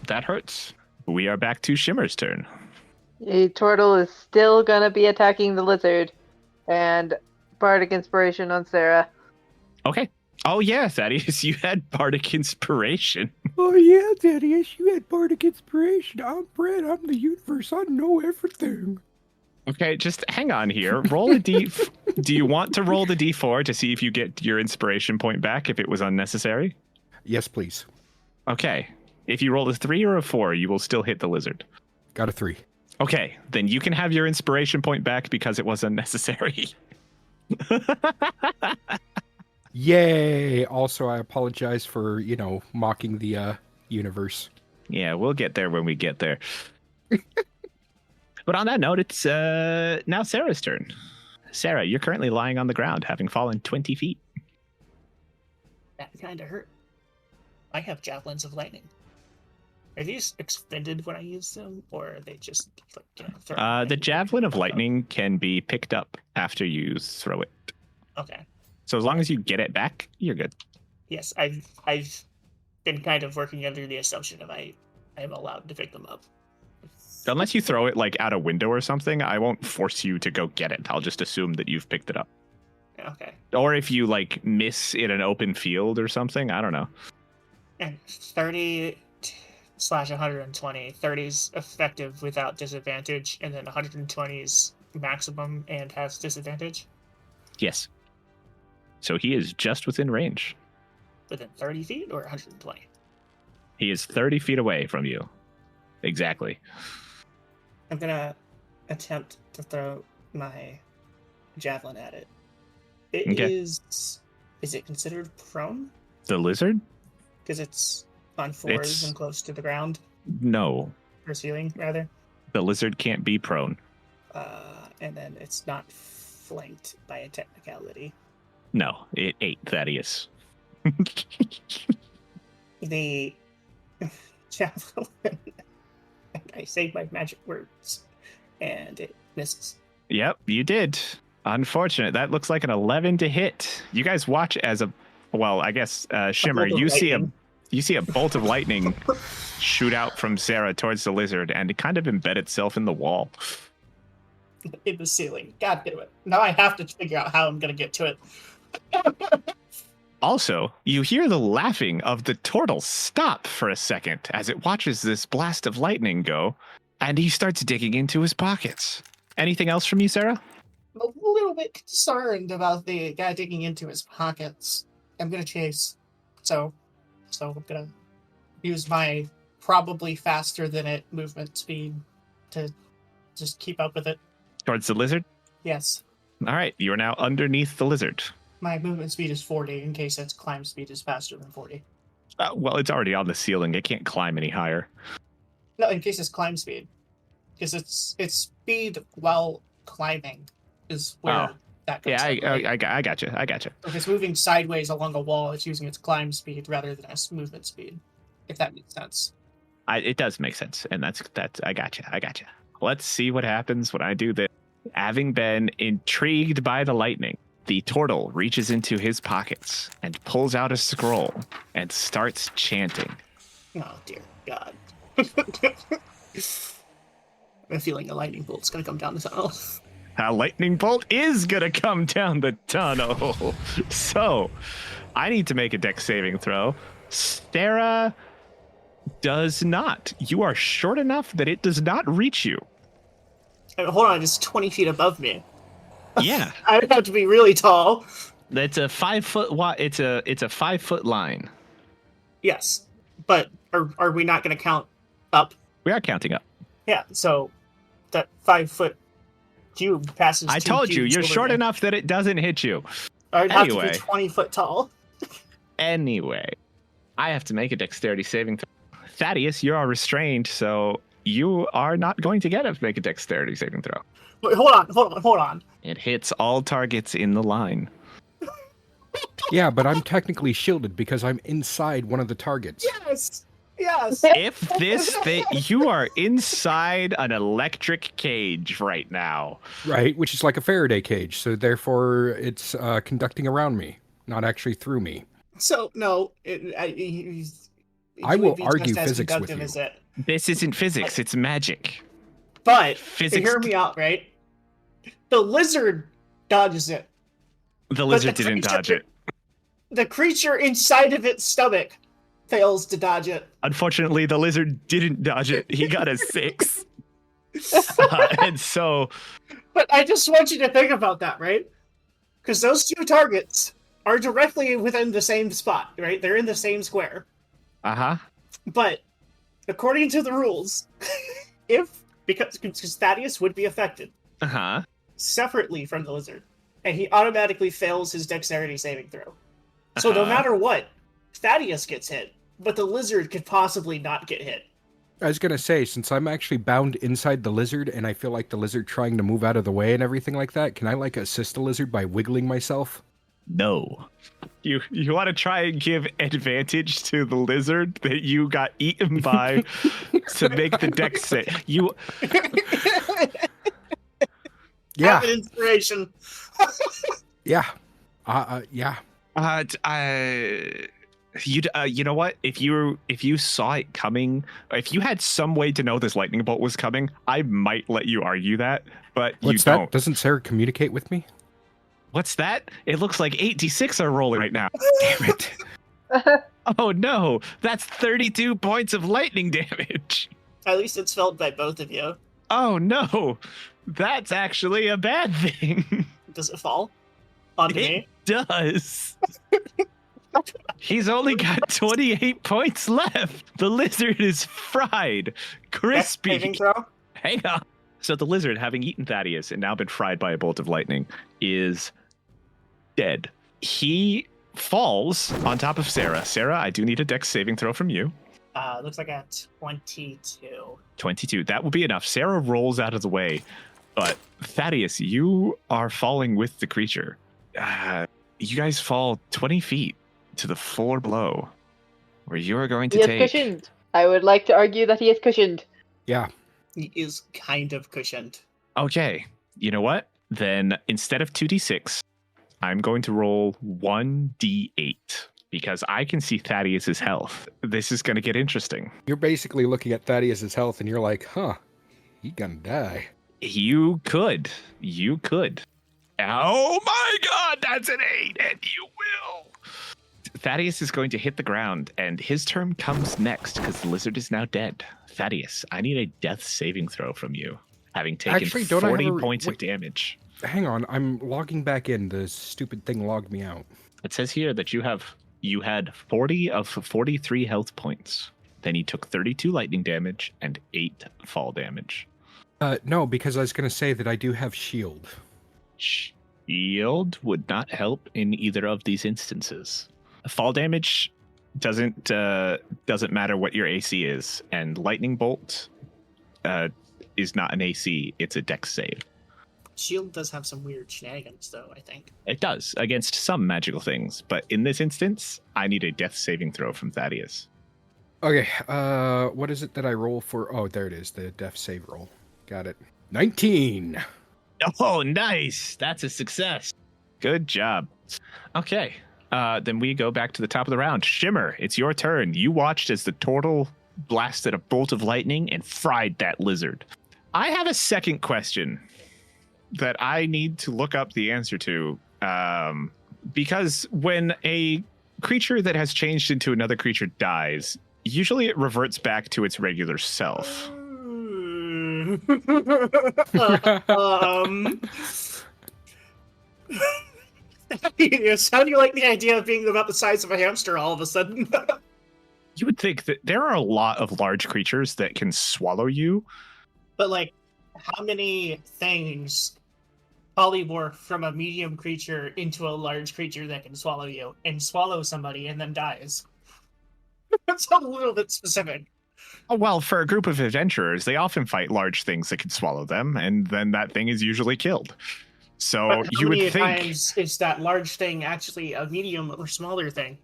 That hurts. We are back to Shimmer's turn. A turtle is still gonna be attacking the lizard, and bardic inspiration on Sarah. Okay. Oh, yeah, Thaddeus, you had bardic inspiration. Oh yeah, Thaddeus, you had bardic inspiration. I'm Brad, I'm the universe, I know everything. Okay, just hang on here. Roll a D. Do you want to roll the D4 to see if you get your inspiration point back if it was unnecessary? Yes, please. Okay. If you roll a 3 or a 4, you will still hit the lizard. Got a 3. Okay, then you can have your inspiration point back because it was unnecessary. Yay! Also, I apologize for, mocking the universe. Yeah, we'll get there when we get there. But on that note, it's now Sarah's turn. Sarah, you're currently lying on the ground, having fallen 20 feet. That kind of hurt. I have javelins of lightning. Are these expended when I use them, or are they just thrown? The javelin of lightning can be picked up after you throw it. Okay. So as long as you get it back, you're good. Yes, I've been kind of working under the assumption of I am allowed to pick them up. Unless you throw it like out a window or something, I won't force you to go get it. I'll just assume that you've picked it up. Okay. Or if you like miss in an open field or something, I don't know. And 30/120. 30's effective without disadvantage, and then 120's maximum and has disadvantage. Yes. So he is just within range. Within 30 feet or 120? He is 30 feet away from you. Exactly. I'm gonna attempt to throw my javelin at it. It is it considered prone? The lizard? Because it's on fours It's- and close to the ground, No. or ceiling, rather. The lizard can't be prone. And then it's not flanked by a technicality. No, it ate Thaddeus. The javelin. I say my magic words, and it misses. Yep, you did. Unfortunate. That looks like an 11 to hit. You guys watch as I guess Shimmer, bolt of you see a bolt of lightning shoot out from Sarah towards the lizard and it kind of embed itself in the wall. In the ceiling. God damn it. Now I have to figure out how I'm going to get to it. Also, you hear the laughing of the turtle stop for a second as it watches this blast of lightning go, and he starts digging into his pockets. Anything else from you, Sarah? I'm a little bit concerned about the guy digging into his pockets. I'm going to chase. So I'm going to use my probably faster than it movement speed to just keep up with it. Towards the lizard? Yes. All right, you are now underneath the lizard. My movement speed is 40 in case its climb speed is faster than 40. Well, it's already on the ceiling. It can't climb any higher. No, in case it's climb speed. Because its speed while climbing is where that comes Yeah, up, right? I got you. I got you. If it's moving sideways along a wall, it's using its climb speed rather than its movement speed. If that makes sense. It does make sense, and that's I got you. I got you. Let's see what happens when I do this. Having been intrigued by the lightning, the turtle reaches into his pockets and pulls out a scroll and starts chanting. Oh dear God. I'm feeling a lightning bolt's gonna come down the tunnel. A lightning bolt is gonna come down the tunnel. So, I need to make a dex saving throw. Sarah does not. You are short enough that it does not reach you. Hold on, it's 20 feet above me. Yeah, I would have to be really tall. it's a 5 foot. It's a 5 foot line. Yes, but are we not going to count up? We are counting up. Yeah, so that 5 foot cube passes. I two told you, cubes you're over short me. enough that it doesn't hit you. I'd have to Anyway. be 20 foot tall. Anyway, I have to make a dexterity saving throw. Thaddeus, you are restrained, so you are not going to make a dexterity saving throw. Wait, hold on. It hits all targets in the line. Yeah, but I'm technically shielded because I'm inside one of the targets. Yes. If this thing, you are inside an electric cage right now. Right, which is like a Faraday cage, so therefore it's conducting around me, not actually through me. So no, I will be argue just as physics with conductive you. as it. This isn't physics, it's magic. But Physics. hear me out, right? The lizard dodges it. The lizard the didn't creature- dodge it. The creature inside of its stomach fails to dodge it. Unfortunately, the lizard didn't dodge it. He got a 6. And so, But I just want you to think about that, right? Because those two targets are directly within the same spot, right? They're in the same square. But according to the rules, because Thaddeus would be affected separately from the lizard, and he automatically fails his dexterity saving throw. So no matter what, Thaddeus gets hit, but the lizard could possibly not get hit. I was going to say, since I'm actually bound inside the lizard and I feel like the lizard trying to move out of the way and everything like that, can I like assist the lizard by wiggling myself? No. You want to try and give advantage to the lizard that you got eaten by to make the dex save. You Yeah, Have an inspiration. yeah. Yeah. You know what? If you saw it coming, if you had some way to know this lightning bolt was coming, I might let you argue that, but What's you don't. that? Doesn't Sarah communicate with me? What's that? It looks like 8d6 are rolling right now. Damn it. Oh no, that's 32 points of lightning damage. At least it's felt by both of you. Oh no, that's actually a bad thing. Does it fall onto It me? does. He's only got 28 points left. The lizard is fried, crispy. Saving throw? Hang on. So the lizard, having eaten Thaddeus and now been fried by a bolt of lightning, is dead. He falls on top of Sarah. Sarah, I do need a dex saving throw from you. Looks like a 22. 22. That will be enough. Sarah rolls out of the way, but Thaddeus, you are falling with the creature. You guys fall 20 feet to the floor below, where you are going to He is take... cushioned. I would like to argue that he is cushioned. Yeah. He is kind of cushioned. Okay, you know what? Then instead of 2d6, I'm going to roll 1d8 because I can see Thaddeus's health. This is going to get interesting. You're basically looking at Thaddeus's health and you're like, huh, he gonna die. You could. Oh my god, that's an 8, and you will. Thaddeus is going to hit the ground, and his turn comes next because the lizard is now dead. Thaddeus, I need a death saving throw from you, having taken Actually, don't I 40 have a- points of wait. damage. Hang on, I'm logging back in. The stupid thing logged me out. It says here that you had 40 of 43 health points. Then you took 32 lightning damage and 8 fall damage. No, because I was gonna say that I do have shield. Shield would not help in either of these instances. Fall damage doesn't matter what your AC is, and lightning bolt is not an AC; it's a dex save. Shield does have some weird shenanigans, though, I think. It does against some magical things, but in this instance, I need a death saving throw from Thaddeus. Okay, what is it that I roll for? Oh, there it is, the death save roll. Got it. 19! Oh, nice! That's a success. Good job. Okay, then we go back to the top of the round. Shimmer, it's your turn. You watched as the turtle blasted a bolt of lightning and fried that lizard. I have a second question that I need to look up the answer to, because when a creature that has changed into another creature dies, usually it reverts back to its regular self. Yes, how do you like the idea of being about the size of a hamster all of a sudden? You would think that there are a lot of large creatures that can swallow you. But, like, how many things polymorph from a medium creature into a large creature that can swallow you and swallow somebody and then dies? That's a little bit specific. Oh, well, for a group of adventurers, they often fight large things that can swallow them, and then that thing is usually killed. So But you how many would think... times is that large thing actually a medium or smaller thing?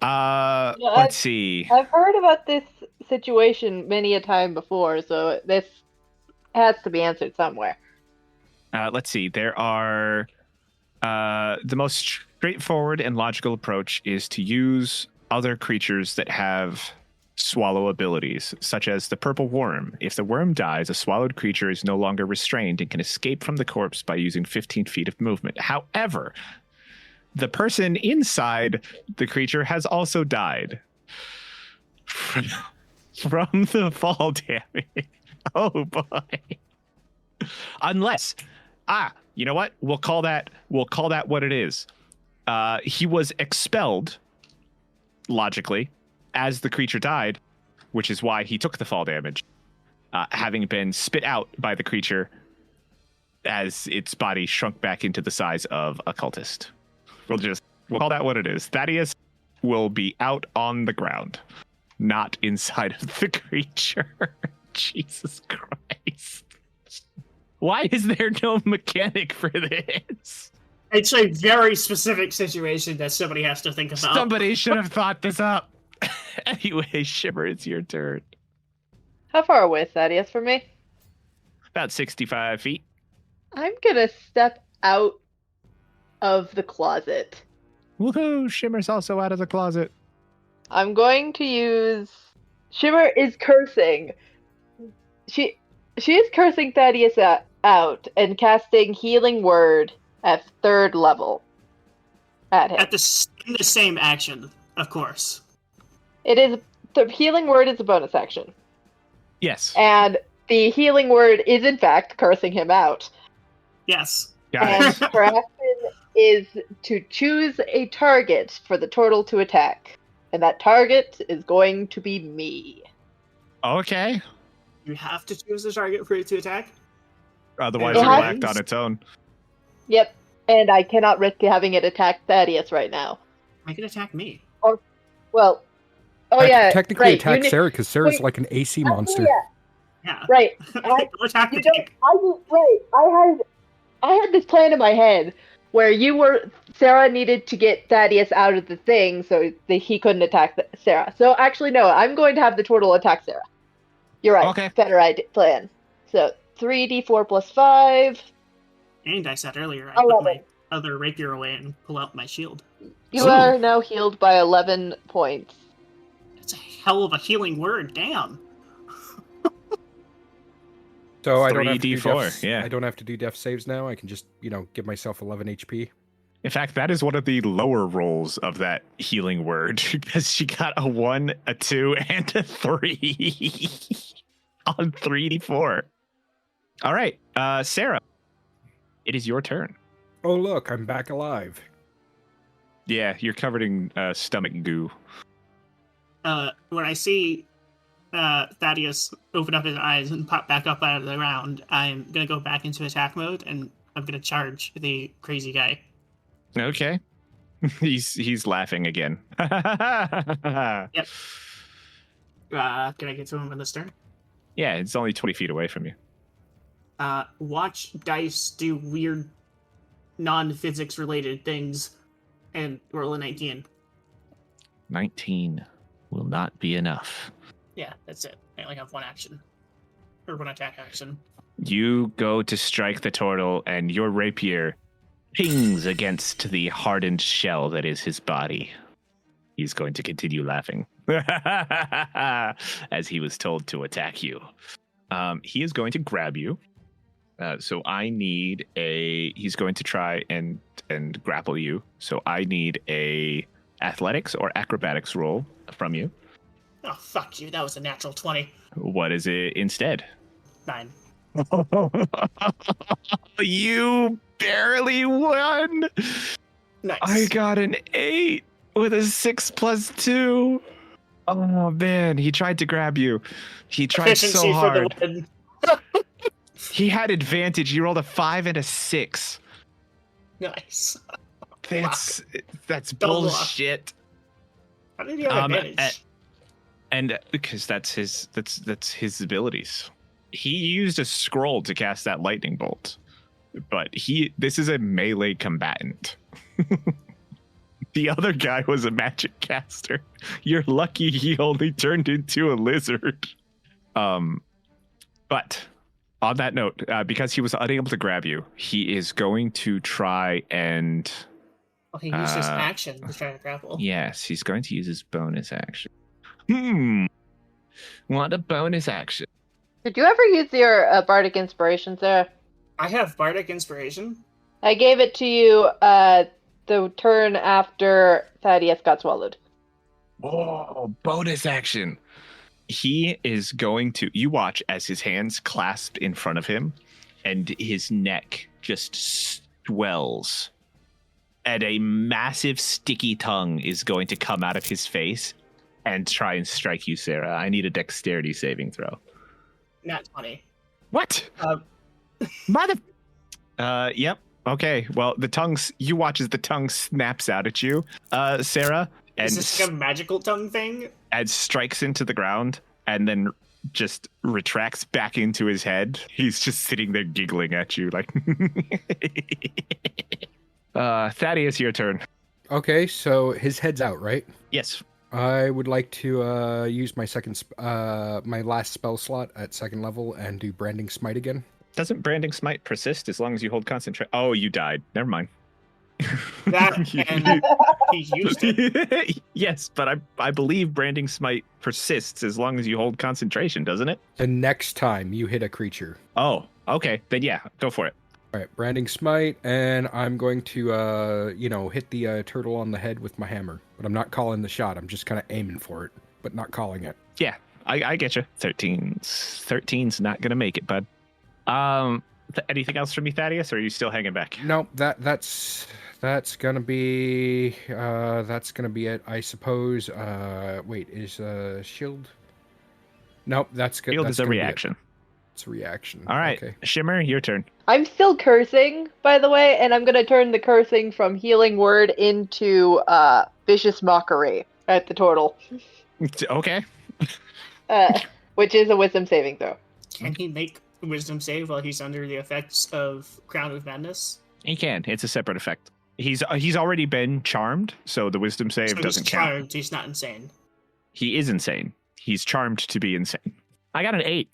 Let's see. I've heard about this situation many a time before, so this has to be answered somewhere. Let's see. There are... the most straightforward and logical approach is to use other creatures that have swallow abilities, such as the purple worm. If the worm dies, a swallowed creature is no longer restrained and can escape from the corpse by using 15 feet of movement. However, the person inside the creature has also died from the fall damage. Oh boy. Unless, you know what? We'll call that what it is. He was expelled, logically, as the creature died, which is why he took the fall damage, having been spit out by the creature as its body shrunk back into the size of a cultist. We'll call that what it is. Thaddeus will be out on the ground, not inside of the creature. Jesus Christ. Why is there no mechanic for this? It's a very specific situation that somebody has to think about. Somebody should have thought this up. Anyway, Shimmer, it's your turn. How far away is Thaddeus from me? About 65 feet. I'm gonna step out of the closet. Woohoo! Shimmer's also out of the closet. I'm going to use... Shimmer is cursing. She is cursing Thaddeus out and casting Healing Word at 3rd level at him. In the same action, of course. It is... The Healing Word is a bonus action. Yes. And the Healing Word is, in fact, cursing him out. Yes. And her action is to choose a target for the turtle to attack. And that target is going to be me. Okay. You have to choose a target for it to attack? Otherwise, it'll act on its own. Yep. And I cannot risk having it attack Thaddeus right now. Make it attack me. Well... Oh, I yeah. could technically attack Sarah, because Sarah's like an AC monster. Yeah. Right. Attack the tank. I had this plan in my head where Sarah needed to get Thaddeus out of the thing so that he couldn't attack Sarah. So actually, no, I'm going to have the turtle attack Sarah. You're right. Okay. Better plan. So 3d4 plus 5. And I said earlier, I put my other rapier away and pull out my shield. You are now healed by 11 points. That's a hell of a healing word, damn. So I don't have to do 3d4, yeah. I don't have to do death saves now. I can just, give myself 11 HP. In fact, that is one of the lower rolls of that healing word, because she got a 1, a 2, and a 3 on 3d4. All right, Sarah, it is your turn. Oh, look, I'm back alive. Yeah, you're covered in stomach goo. When I see Thaddeus open up his eyes and pop back up out of the ground, I'm gonna go back into attack mode and I'm gonna charge the crazy guy. Okay. He's laughing again. Yep. Can I get to him in this turn? Yeah, it's only 20 feet away from you. Watch dice do weird non-physics related things and roll a 19. 19 will not be enough. Yeah, that's it. I only have one action. Or one attack action. You go to strike the turtle, and your rapier pings against the hardened shell that is his body. He's going to continue laughing as he was told to attack you. He is going to grab you. So I need he's going to try and grapple you. So I need a athletics or acrobatics roll from you. Oh, fuck you. That was a natural 20. What is it instead? 9. You barely won. Nice. I got an 8 with a 6 plus 2. Oh, man. He tried to grab you. He tried Efficiency so hard. For the win. He had advantage. You rolled a 5 and a 6. Nice. That's Double bullshit. How did he have advantage? And because that's his abilities. He used a scroll to cast that lightning bolt. But this is a melee combatant. The other guy was a magic caster. You're lucky he only turned into a lizard. But on that note, because he was unable to grab you, he is going to try and... Well, he used his action to try to grapple. Yes, he's going to use his bonus action. What a bonus action. Did you ever use your Bardic Inspiration, Sarah? I have Bardic Inspiration. I gave it to you the turn after Thaddeus got swallowed. Oh, bonus action. He is going to... You watch as his hands clasp in front of him, and his neck just swells. And a massive sticky tongue is going to come out of his face and try and strike you, Sarah. I need a dexterity saving throw. Not 20. What? Mother... Yep. Okay. Well, you watch as the tongue snaps out at you, Sarah. And is this like a magical tongue thing? And strikes into the ground and then just retracts back into his head. He's just sitting there giggling at you like... Thaddeus, your turn. Okay, so his head's out, right? Yes. I would like to use my my last spell slot at 2nd level and do Branding Smite again. Doesn't Branding Smite persist as long as you hold concentration? Oh, you died. Never mind. That and he's used it. Yes, but I believe branding smite persists as long as you hold concentration, doesn't it? The next time you hit a creature. Oh, okay. Then yeah, go for it. All right, branding smite, and I'm going to, hit the turtle on the head with my hammer. But I'm not calling the shot. I'm just kind of aiming for it, but not calling it. Yeah, I get you. 13's not gonna make it, bud. Anything else from me, Thaddeus, or are you still hanging back? No, that's gonna be it, I suppose. Wait, is shield? Nope, that's good. Shield that's is a gonna be reaction. It's a reaction. All right, Okay. Shimmer, your turn. I'm still cursing, by the way, and I'm gonna turn the cursing from healing word into vicious mockery at the turtle. Okay. Which is a wisdom saving throw. Can he make a wisdom save while he's under the effects of Crown of Madness? He can. It's a separate effect. He's already been charmed, so the wisdom save So doesn't he's count. charmed, he's not insane. He is insane. He's charmed to be insane. I got an 8.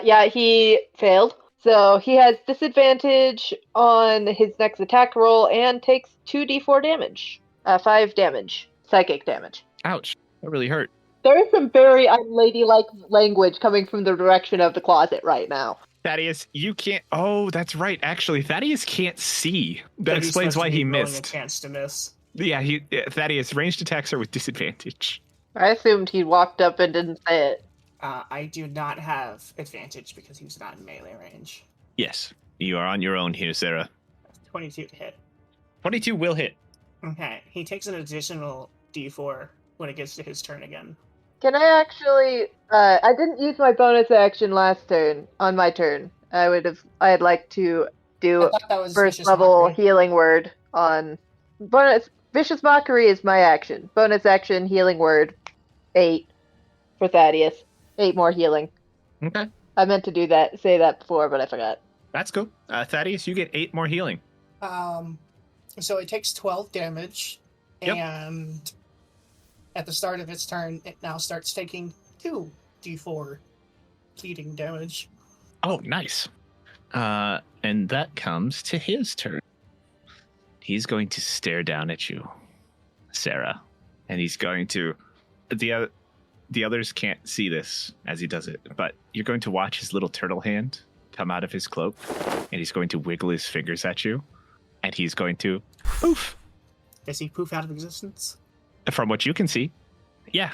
Yeah, he failed. So he has disadvantage on his next attack roll and takes 2d4 damage. 5 damage. Psychic damage. Ouch. That really hurt. There is some very unladylike language coming from the direction of the closet right now. Thaddeus, you can't... Oh, that's right. Actually, Thaddeus can't see. That So he's explains supposed why to be he rolling missed. A chance to miss. Yeah, Thaddeus, ranged attacks are with disadvantage. I assumed he walked up and didn't say it. I do not have advantage because he's not in melee range. Yes, you are on your own here, Sarah. 22 to hit. 22 will hit. Okay, he takes an additional d4 when it gets to his turn again. Can I actually... I didn't use my bonus action last turn, on my turn. I'd like to do first level healing word on... Vicious Mockery is my action. Bonus action, healing word, 8 for Thaddeus. 8 more healing. Okay. I meant to say that before, but I forgot. That's cool. Thaddeus, you get 8 more healing. So it takes 12 damage, Yep. and at the start of its turn, it now starts taking 2d4 bleeding damage. Oh, nice. And that comes to his turn. He's going to stare down at you, Sarah, and he's going to... The others can't see this as he does it, but you're going to watch his little turtle hand come out of his cloak, and he's going to wiggle his fingers at you, and he's going to poof. Does he poof out of existence? From what you can see. Yeah,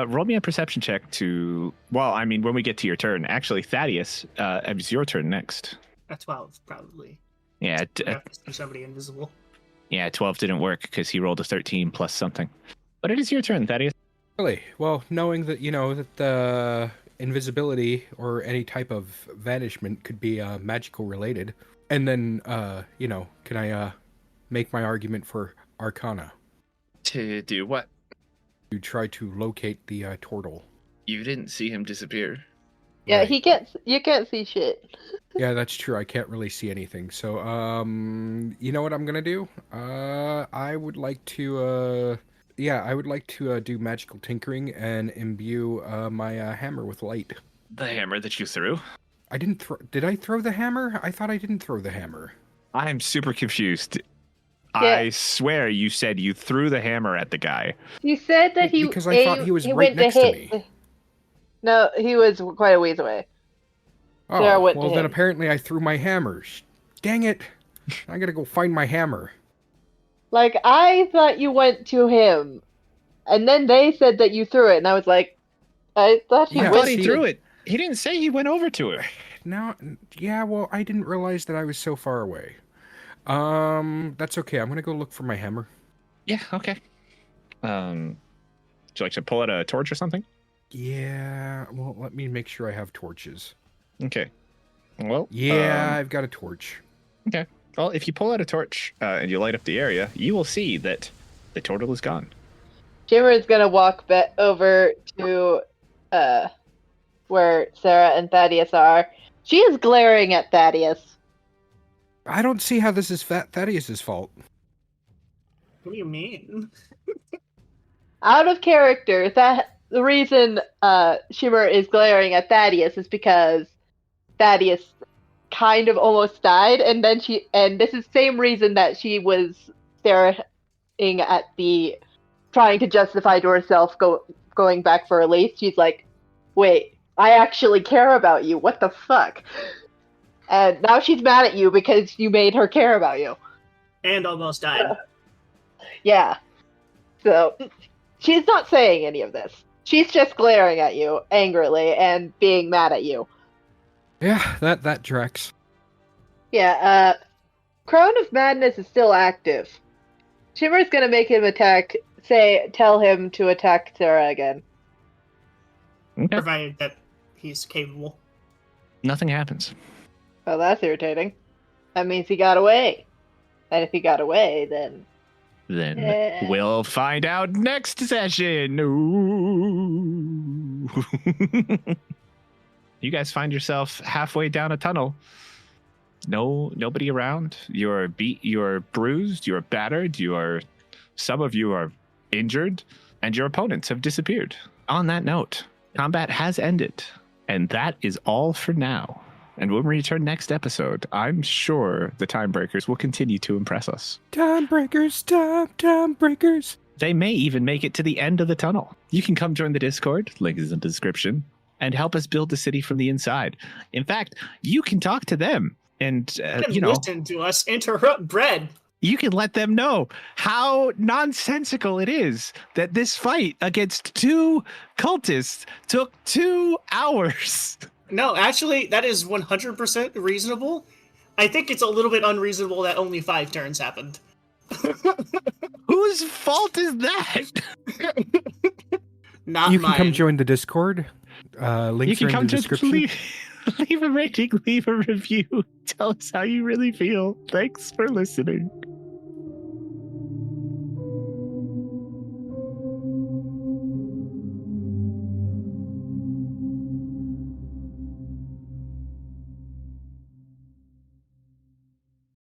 roll me a perception check to... Well, I mean, when we get to your turn. Actually, Thaddeus, it's your turn next. A 12, probably. Yeah, Somebody invisible. Yeah, 12 didn't work because he rolled a 13 plus something. But it is your turn, Thaddeus. Really? Well, knowing that, that the invisibility or any type of vanishment could be magical related. And then, can I make my argument for Arcana? To do what? To try to locate the turtle. You didn't see him disappear. Yeah, Right. you can't see shit. Yeah, that's true. I can't really see anything. So, you know what I'm gonna do? I would like to, do magical tinkering and imbue my hammer with light. The hammer that you threw? I didn't throw... Did I throw the hammer? I thought I didn't throw the hammer. I'm super confused. Yeah. I swear you said you threw the hammer at the guy. You said that he... Because I thought he was right went next to me. No, he was quite a ways away. Sarah Oh, went to well then him. apparently I threw my hammer. Dang it. I gotta go find my hammer. Like, I thought you went to him, and then they said that you threw it, and I was like, I thought you Yeah, I went thought he to threw it. He didn't say he went over to it. Now, yeah, well, I didn't realize that I was so far away. That's okay. I'm gonna go look for my hammer. Yeah, okay. Would you like to pull out a torch or something? Yeah, well, let me make sure I have torches. Okay. Well, Yeah, I've got a torch. okay. Well, if you pull out a torch and you light up the area, you will see that the turtle is gone. Shimmer is gonna walk back over to where Sarah and Thaddeus are. She is glaring at Thaddeus. I don't see how this is Thaddeus' fault. What do you mean? Out of character, the reason Shimmer is glaring at Thaddeus is because Thaddeus kind of almost died, and this is the same reason that she was staring at the, trying to justify to herself going back for Elise. She's like, wait, I actually care about you. What the fuck? And now she's mad at you because you made her care about you. And almost died. Yeah. So, she's not saying any of this. She's just glaring at you angrily and being mad at you. Yeah, that tracks. Yeah, Crown of Madness is still active. Shimmer's gonna make him tell him to attack Sarah again. Okay. Provided that he's capable. Nothing happens. Oh, that's irritating. That means he got away. And if he got away, then... Then we'll find out next session. Ooh. You guys find yourself halfway down a tunnel. Nobody around. You're beat. You're bruised. You're battered. Some of you are injured, and your opponents have disappeared. On that note, combat has ended, and that is all for now. And when we return next episode, I'm sure the Time Breakers will continue to impress us. Time Breakers, Time Breakers. They may even make it to the end of the tunnel. You can come join the Discord, link is in the description, and help us build the city from the inside. In fact, you can talk to them and, listen to us interrupt bread. You can let them know how nonsensical it is that this fight against two cultists took 2 hours. No, actually, that is 100% reasonable. I think it's a little bit unreasonable that only 5 turns happened. Whose fault is that? Not you can mine. come join the Discord. Links are in the description. Leave a rating, leave a review. Tell us how you really feel. Thanks for listening.